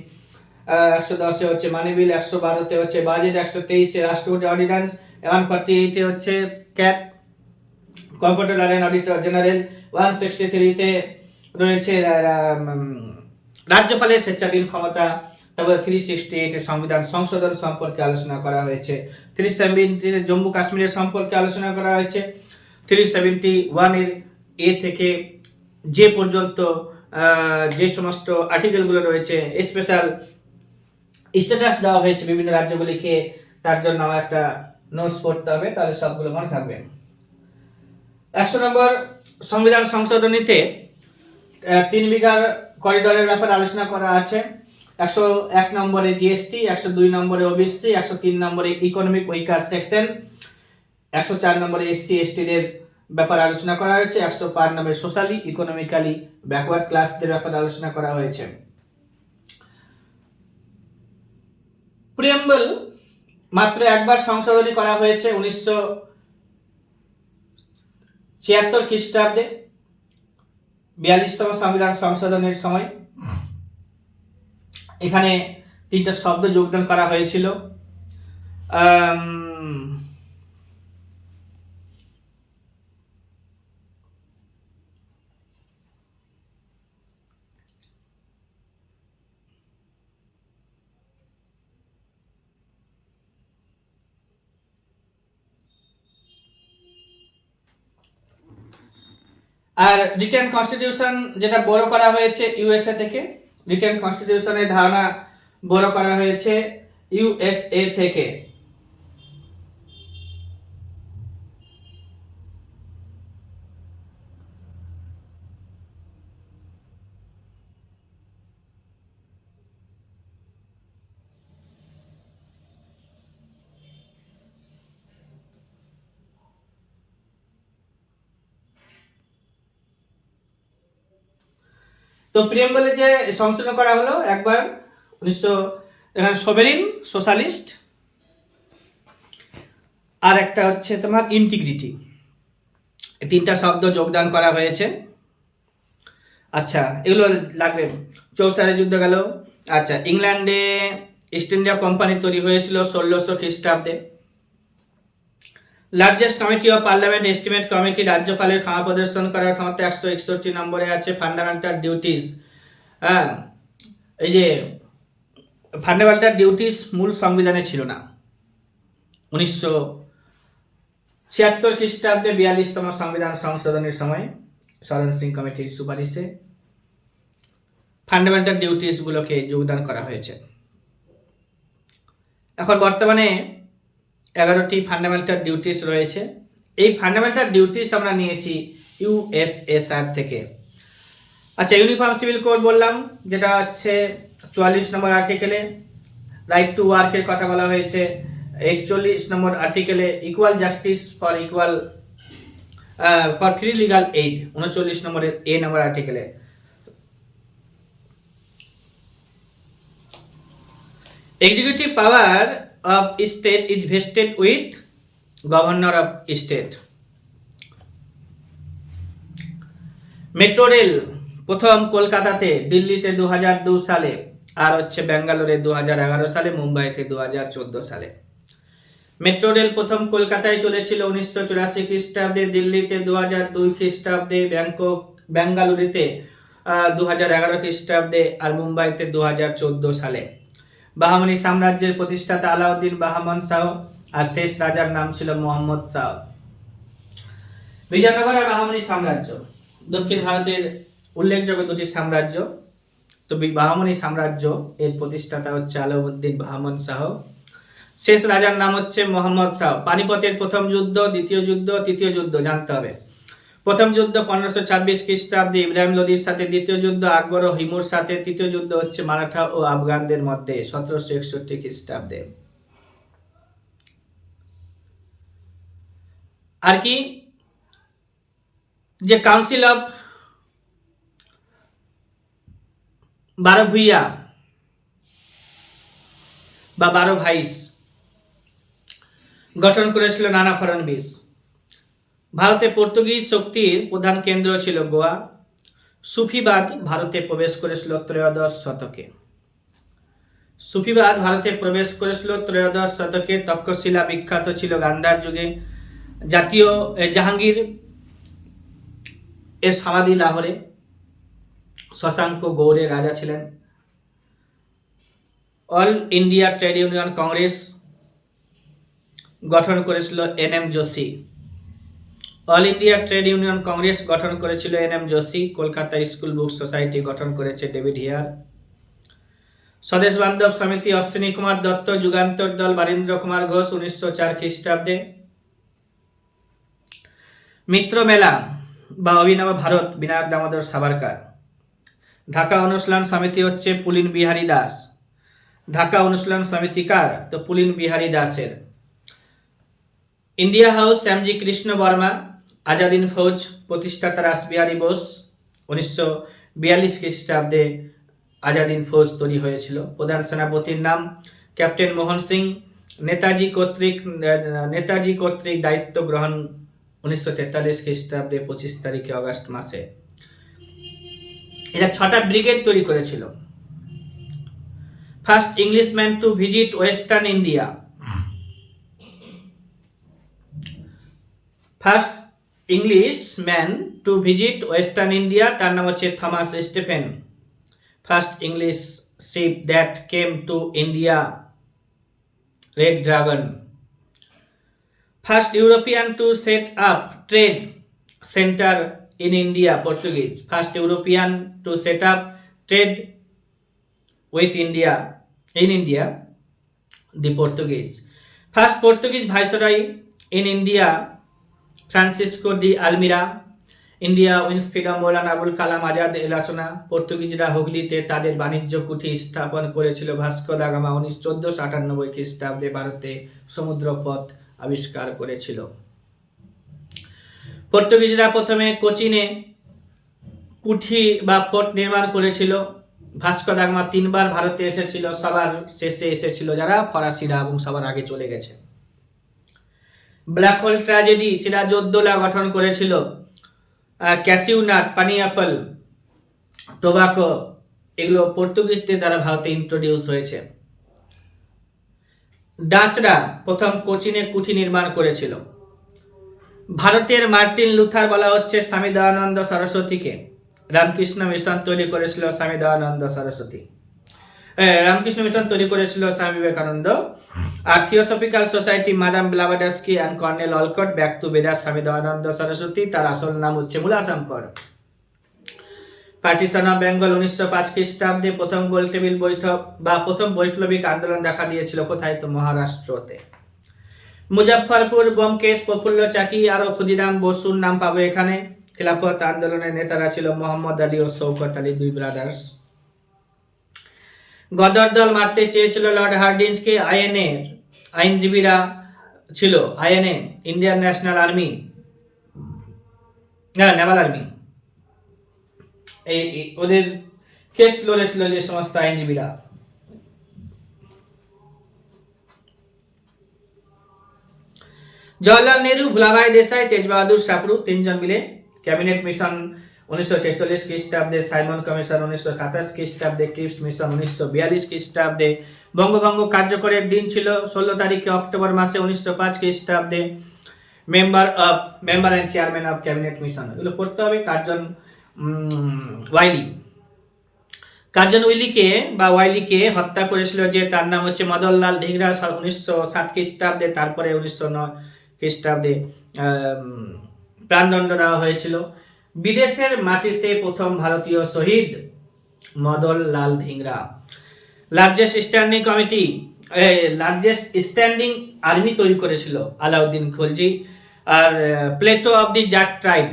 110 হচ্ছে মানি বিল, 112 হচ্ছে বাজেট, 123 রাষ্ট্রপতি অর্ডিন্যান্স, 148 হচ্ছে cat computer and auditor general, 163 রয়েছে রাজ্যপালের স্বেচ্ছাধীন ক্ষমতা। তারপরে 368 সংবিধান সংশোধন সম্পর্কে আলোচনা করা হয়েছে। 370 জম্মু কাশ্মীরের সম্পর্কে আলোচনা করা হয়েছে। 371 এর এ থেকে যে পর্যন্ত যে সমস্ত আর্টিকেলগুলো রয়েছে স্পেশাল স্ট্যাটাস দেওয়া হয়েছে বিভিন্ন রাজ্যগুলিকে, তার জন্য আমার একটা নোটস পড়তে হবে, তাহলে সবগুলো মনে থাকবে। 100 নম্বর সংবিধান সংশোধনীতে 3 বিঘার করিডোরের ব্যাপারে আলোচনা করা আছে। 101 নম্বরে জিএসটি, 102 নম্বরে ওবিসি, 103 নম্বরে ইকোনমিক উইকার সেকশন, 104 নম্বরে এসসি এসটিদের ব্যাপারে আলোচনা করা হয়েছে। 105 নম্বরে সোশ্যালি ইকোনমিক্যালি ব্যাকওয়ার্ড ক্লাসদের ব্যাপারে আলোচনা করা হয়েছে। প্রিয়াম্বল মাত্র একবার সংশোধনী করা হয়েছে 1976 খ্রিস্টাব্দে 42তম সংবিধান সংশোধনের সময়। এখানে 3টা শব্দ যোগদান করা হয়েছিল। আর রিটার্ন কনস্টিটিউশন যেটা বড় করা হয়েছে ইউএসএ থেকে, রিটেন কনস্টিটিউশনের ধারণা বড় করা হয়েছে ইউএসএ থেকে। তো প্রিয়াম্বলে যে সংশোধন করা হলো একবার 1900, এখানে সবেরিন সোশ্যালিস্ট, আর একটা হচ্ছে তোমার ইন্টিগ্রিটি, তিনটা শব্দ যোগদান করা হয়েছে। আচ্ছা, এগুলো লাগবে। 64 সালে যুদ্ধ গেল। আচ্ছা, ইংল্যান্ডে ইস্ট ইন্ডিয়া কোম্পানি তৈরি হয়েছিল 1600 খ্রিস্টাব্দে। Largest committee of parliament estimate committee, রাজ্যপালের ক্ষমা প্রদর্শন করার ক্ষমতা 161 নম্বরে আছে। ফান্ডামেন্টাল ডিউটিস, হ্যাঁ, এই যে ফান্ডামেন্টাল ডিউটিস মূল সংবিধানে ছিল না। 1976 খ্রিস্টাব্দে 42তম সংবিধান সংশোধনের সময় সরণ সিং কমিটির সুপারিশে ফান্ডামেন্টাল ডিউটিস গুলোকে যোগদান করা হয়েছে। এখন বর্তমানে 11টি ফান্ডামেন্টাল ডিউটিস রয়েছে। এই ফান্ডামেন্টাল ডিউটিস আমরা নিয়েছি ইউএসএসআর থেকে। আচ্ছা, ইউনিফর্ম সিভিল কোড বললাম, যেটা হচ্ছে 44 নম্বর আর্টিকেলে রাইট টু ওয়ার্কের কথা বলা হয়েছে। 41 নম্বর আর্টিকেলে equal justice for free legal aid, 39 নম্বরের এ নম্বর আর্টিকেলে। Executive power of state is vested with governor of state. Metro rail প্রথম কলকাতাতে, দিল্লিতে 2002 সালে, আর হচ্ছে ব্যাঙ্গালোরে 2011 সালে, মুম্বাইতে 2014 সালে। মেট্রো রেল প্রথম কলকাতায় চলেছিল 1984 খ্রিস্টাব্দে, দিল্লিতে 2002 খ্রিস্টাব্দে, বেঙ্গালুরুতে 2011 খ্রিস্টাব্দে, আর মুম্বাইতে 2014 সালে। বাহামনি সাম্রাজ্যের প্রতিষ্ঠাতা আলাউদ্দিন বাহমন শাহ, আর শেষ রাজার নাম ছিল মোহাম্মদ শাহ। বিজয়নগর আর বাহামনি সাম্রাজ্য দক্ষিণ ভারতের উল্লেখযোগ্য দুটি সাম্রাজ্য। তো বাহামনি সাম্রাজ্য এর প্রতিষ্ঠাতা হচ্ছে আলাউদ্দিন বাহমন শাহ, শেষ রাজার নাম হচ্ছে মোহাম্মদ শাহ। পানিপথের প্রথম যুদ্ধ, দ্বিতীয় যুদ্ধ, তৃতীয় যুদ্ধ জানতে হবে। প্রথম যুদ্ধ 1526 খ্রিস্টাব্দে ইব্রাহিম লোদির সাথে, দ্বিতীয় যুদ্ধ আকবর ও হিমুর সাথে, তৃতীয় যুদ্ধ হচ্ছে মারাঠা ও আফগানদের মধ্যে 1761 খ্রিস্টাব্দে। আর কি, যে কাউন্সিল অফ 12 ভূঁইয়া বা 12 ভাইস গঠন করেছিল নানা ফড়নবিস। ভারতে পর্তুগিজ শক্তির প্রধান কেন্দ্র ছিল গোয়া। সুফিবাদ ভারতে প্রবেশ করেছিল ত্রয়োদশ শতকে। সুফিবাদ ভারতে প্রবেশ করেছিল ত্রয়োদশ শতকে। তক্ষশিলা বিখ্যাত ছিল গান্ধার যুগে। জাতীয় জাহাঙ্গীর এর সমাধি লাহোরে। শশাঙ্ক গৌড়ের রাজা ছিলেন। All India Trade Union Congress গঠন করেছিল N M. Joshi. All India Trade Union Congress গঠন করেছিল N M. Joshi. Kolkata school book society গঠন করেছে ডেভিড হিয়ার। স্বদেশ বান্ধব সমিতি অশ্বিনী কুমার দত্ত। যুগান্তর দল বারীন্দ্র কুমার ঘোষ 1904 খ্রিস্টাব্দে। মিত্র মেলা বা অভিনব ভারত বিনায়ক দামোদর সাভারকার। ঢাকা অনুশীলন সমিতি হচ্ছে পুলিন বিহারী দাস। ঢাকা অনুশীলন সমিতি কার? তো পুলিন বিহারী দাসের। India House Shyamji Krishna Varma. আজাদিন ফৌজ প্রতিষ্ঠাতা রাসবিহারী বোস। 1942 খ্রিস্টাব্দে আজাদিন ফৌজ তৈরি হয়েছিল। প্রধান সেনাপতির নাম ক্যাপ্টেন মোহন সিং। নেতাজি কর্তৃক দায়িত্ব গ্রহণ 1943 খ্রিস্টাব্দে 25 তারিখে অগাস্ট মাসে। এরা 6টা ব্রিগেড তৈরি করেছিল। First Englishman to visit western India. First Englishman to visit western India, তার নাম হচ্ছে Thomas Stephen. First English ship that came to India, Red Dragon. First European to set up trade centre in India, Portuguese. First European to set up trade with India, in India, the Portuguese. First Portuguese viceroy in India, Francisco de Almeida. India wins freedom Maulana Abul Kalam Azad এর রচনা। পর্তুগিজরা হুগলিতে তাদের বাণিজ্য কুঠি স্থাপন করেছিল। Vasco da Gama 1498 খ্রিস্টাব্দে ভারতে সমুদ্রপথ আবিষ্কার করেছিল। পর্তুগিজরা প্রথমে কোচিনে কুঠি বা ফোর্ট নির্মাণ করেছিল। ভাস্কো দা গামা 3বার ভারতে এসেছিল, সবার শেষে এসেছিল যারা ফরাসিরা এবং সবার আগে চলে গেছে। ব্ল্যাক হোল ট্র্যাজেডি সিরাজউদ্দৌলা গঠন করেছিল। ক্যাসিউ নাট, পাইনঅ্যাপল, টোবাকো এগুলো পর্তুগিজদের দ্বারা ভারতে ইন্ট্রোডিউস হয়েছে। ডাচরা প্রথম কোচিনে কুঠি নির্মাণ করেছিল। ভারতের মার্টিন লুথার বলা হচ্ছে স্বামী দয়ানন্দ সরস্বতীকে। রামকৃষ্ণ মিশন তৈরি করেছিল স্বামী দয়ানন্দ সরস্বতী, রামকৃষ্ণ মিশন তৈরি করেছিল স্বামী বিবেকানন্দ। আর theosophical society madame Blavatsky and colonel Olcott, back to Vedas Swami Dayananda Saraswati, তার আসল নাম হচ্ছে মূলাশঙ্কর। পার্টিশন অফ বেঙ্গল 1905 খ্রিস্টাব্দে প্রথম গোলটেবিল বৈঠক বা প্রথম বৈপ্লবিক আন্দোলন দেখা দিয়েছিল কোথায়? তো মহারাষ্ট্রতে। মুজফ্ফরপুর বোমকেশ, প্রফুল্ল চাকি আরো ক্ষুদিরাম বসুর নাম পাবে এখানে। খিলাফত আন্দোলনের নেতারা ছিল মোহাম্মদ আলী ও শৌকত আলী, দুই ব্রাদার্স। গদর দল মারতে চেয়েছিল লর্ড হার্ডিঞ্জকে। আইএনএ আইনজীবীরা ছিল INA, Indian national army, Naval army, ওদের কেস লড়েছিল যে সমস্ত আইনজীবীরা। জওয়াহরলাল নেহরু, ভুলাভাই দেশাই, তেজ বাহাদুর সাপরু তিনজন মিলে ক্যাবিনেট মিশন 1946 খ্রিস্টাব্দে, সাইমন কমিশন 1927 খ্রিস্টাব্দে, ক্রিপস মিশন 1942 খ্রিস্টাব্দে। বঙ্গভঙ্গ কার্যকরের দিন ছিল 16 তারিখে অক্টোবর মাসে 1905 খ্রিস্টাব্দে। Member and chairman of cabinet mission এগুলো পড়তে হবে। কার্জন ওয়াইলিকে হত্যা করেছিল যে, তার নাম হচ্ছে মদনলাল ধিংরা, 1907 খ্রিস্টাব্দে। তারপরে 1909 খ্রিস্টাব্দে প্রাণদণ্ড দেওয়া হয়েছিল। বিদেশের মাটিতে প্রথম ভারতীয় শহীদ Madanlal Dhingra. Largest standing army তৈরি করেছিল আলাউদ্দিন খলজি। আর Plato of the Jat tribe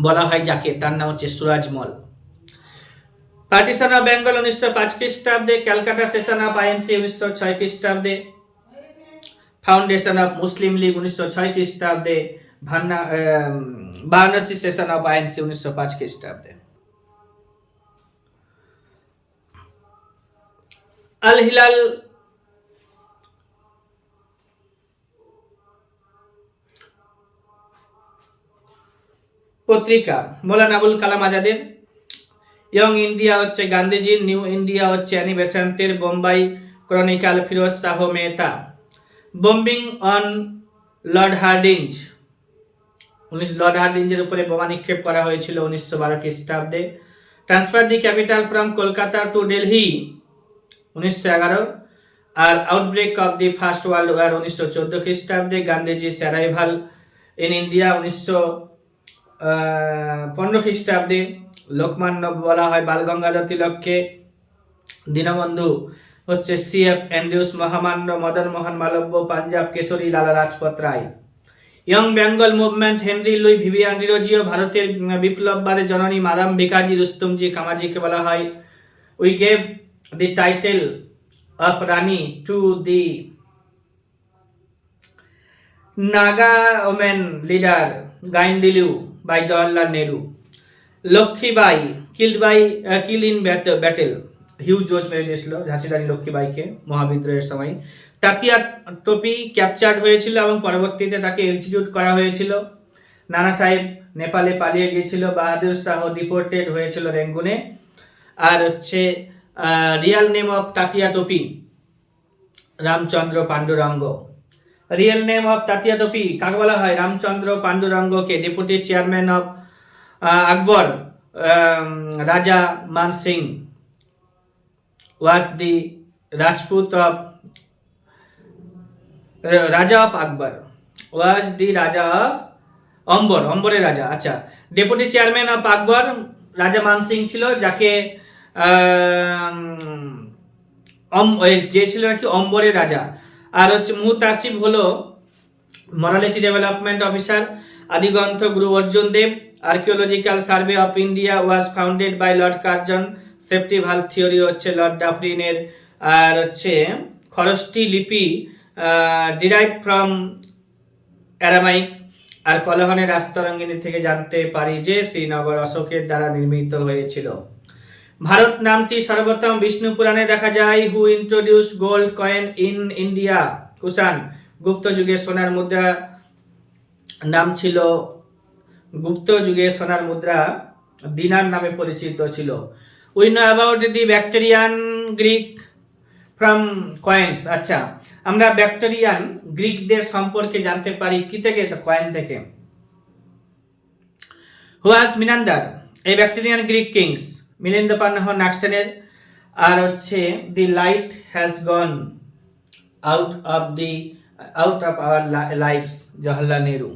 বলা হয় যাকে, তার নাম হচ্ছে সুরাজমল। পার্টিশন অফ বেঙ্গল 1905 খ্রিস্টাব্দে, ক্যালকাটা সেশন অফ আইএনসি 1906 খ্রিস্টাব্দে, ফাউন্ডেশন অফ মুসলিম লীগ 1906 খ্রিস্টাব্দে, বারাণসী সেশন অফ আইএনসি 1905 খ্রিস্টাব্দে। আল হিলাল পত্রিকা মৌলানা আবুল কালাম আজাদের। ইয়ং ইন্ডিয়া হচ্ছে গান্ধীজির, নিউ ইন্ডিয়া হচ্ছে অ্যানি বেসান্তের, Bombay Chronicle Pheroze Shah Mehta. Bombing on Lord Hardinge, Lord হার্ডিঞ্জের উপরে বোমা নিক্ষেপ করা হয়েছিল 1912 খ্রিস্টাব্দে। Transfer the capital from Kolkata to Delhi 1911। আর outbreak of the First World War 1914 খ্রিস্টাব্দে। গান্ধীজির অ্যারাইভাল ইন ইন্ডিয়া 1915 খ্রিস্টাব্দে। লোকমান্য বলা হয় বাল গঙ্গাধর তিলককে। দীনবন্ধু হচ্ছে CF অ্যান্ড্রিউস, মহামান্য Madan Mohan Malviya, Punjab Kesari Lala Lajpat Rai. Young Bengal movement Henry Louis Vivian Derozio. ভারতের বিপ্লববাদের জননী মাদাম ভিকাজি রুস্তমজি কামাজিকে বলা হয়। We gave the title of Rani to the Naga women leader Gaidinliu by Jawaharlal Nehru. Lakshmibai kill in battle, Hugh Rose মেরে দিয়েছিল ঝাঁসি রানী লক্ষ্মীবাইকে মহাবিদ্রোহের সময়। তাতিয়া টোপি ক্যাপচার্ড হয়েছিল এবং পরবর্তীতে তাকে এক্সিকিউট করা হয়েছিল। নানা সাহেব নেপালে পালিয়ে গিয়েছিল। বাহাদুর শাহ ডিপোর্টেড হয়েছিল রেঙ্গুনে। আর হচ্ছে real name of Tatya Tope Ramchandra Pandurang. Real name of Tatya Tope কাকে বলা হয়? রামচন্দ্র পাণ্ডুরঙ্গকে। Deputy chairman of Akbar Raja Man Singh was the Rajput of raja of Akbar, was the raja of অম্বরের রাজা। আচ্ছা, deputy chairman of Akbar Raja Man Singh ছিল, যাকে যে ছিল নাকি অম্বরের রাজা। আর হচ্ছে মুহতাসিব হলো morality development officer. Adi Granth Guru Arjun Dev. Archaeological survey of India was founded by Lord Curzon. Safety valve theory হচ্ছে লর্ড ডাফরিনের। আর হচ্ছে খরষ্টি লিপি ডিরাইভ ফ্রম অ্যারামাইক। আর কলহনের রাজতরঙ্গিনী থেকে জানতে পারি যে শ্রীনগর অশোকের দ্বারা নির্মিত হয়েছিল। ভারত নামটি সর্বপ্রথম বিষ্ণু পুরাণে দেখা যায়। Who introduce gold coin in India? Kushan. Gupta যুগের সোনার মুদ্রা নাম ছিল গুপ্ত যুগের সোনার মুদ্রা দিনার নামে পরিচিত ছিল। We know about the bacterial Greek from coins. আচ্ছা, আমরা ব্যাকটেরিয়ান গ্রিকদের সম্পর্কে জানতে পারি কি থেকে? কয়েন থেকে। Who was Menander? এই ব্যাকটেরিয়ান গ্রিক কিংস মিলিন্দপান্নহ নাক্সেনের। আর হচ্ছে the light has gone out of our lives, Jawaharlal Nehru.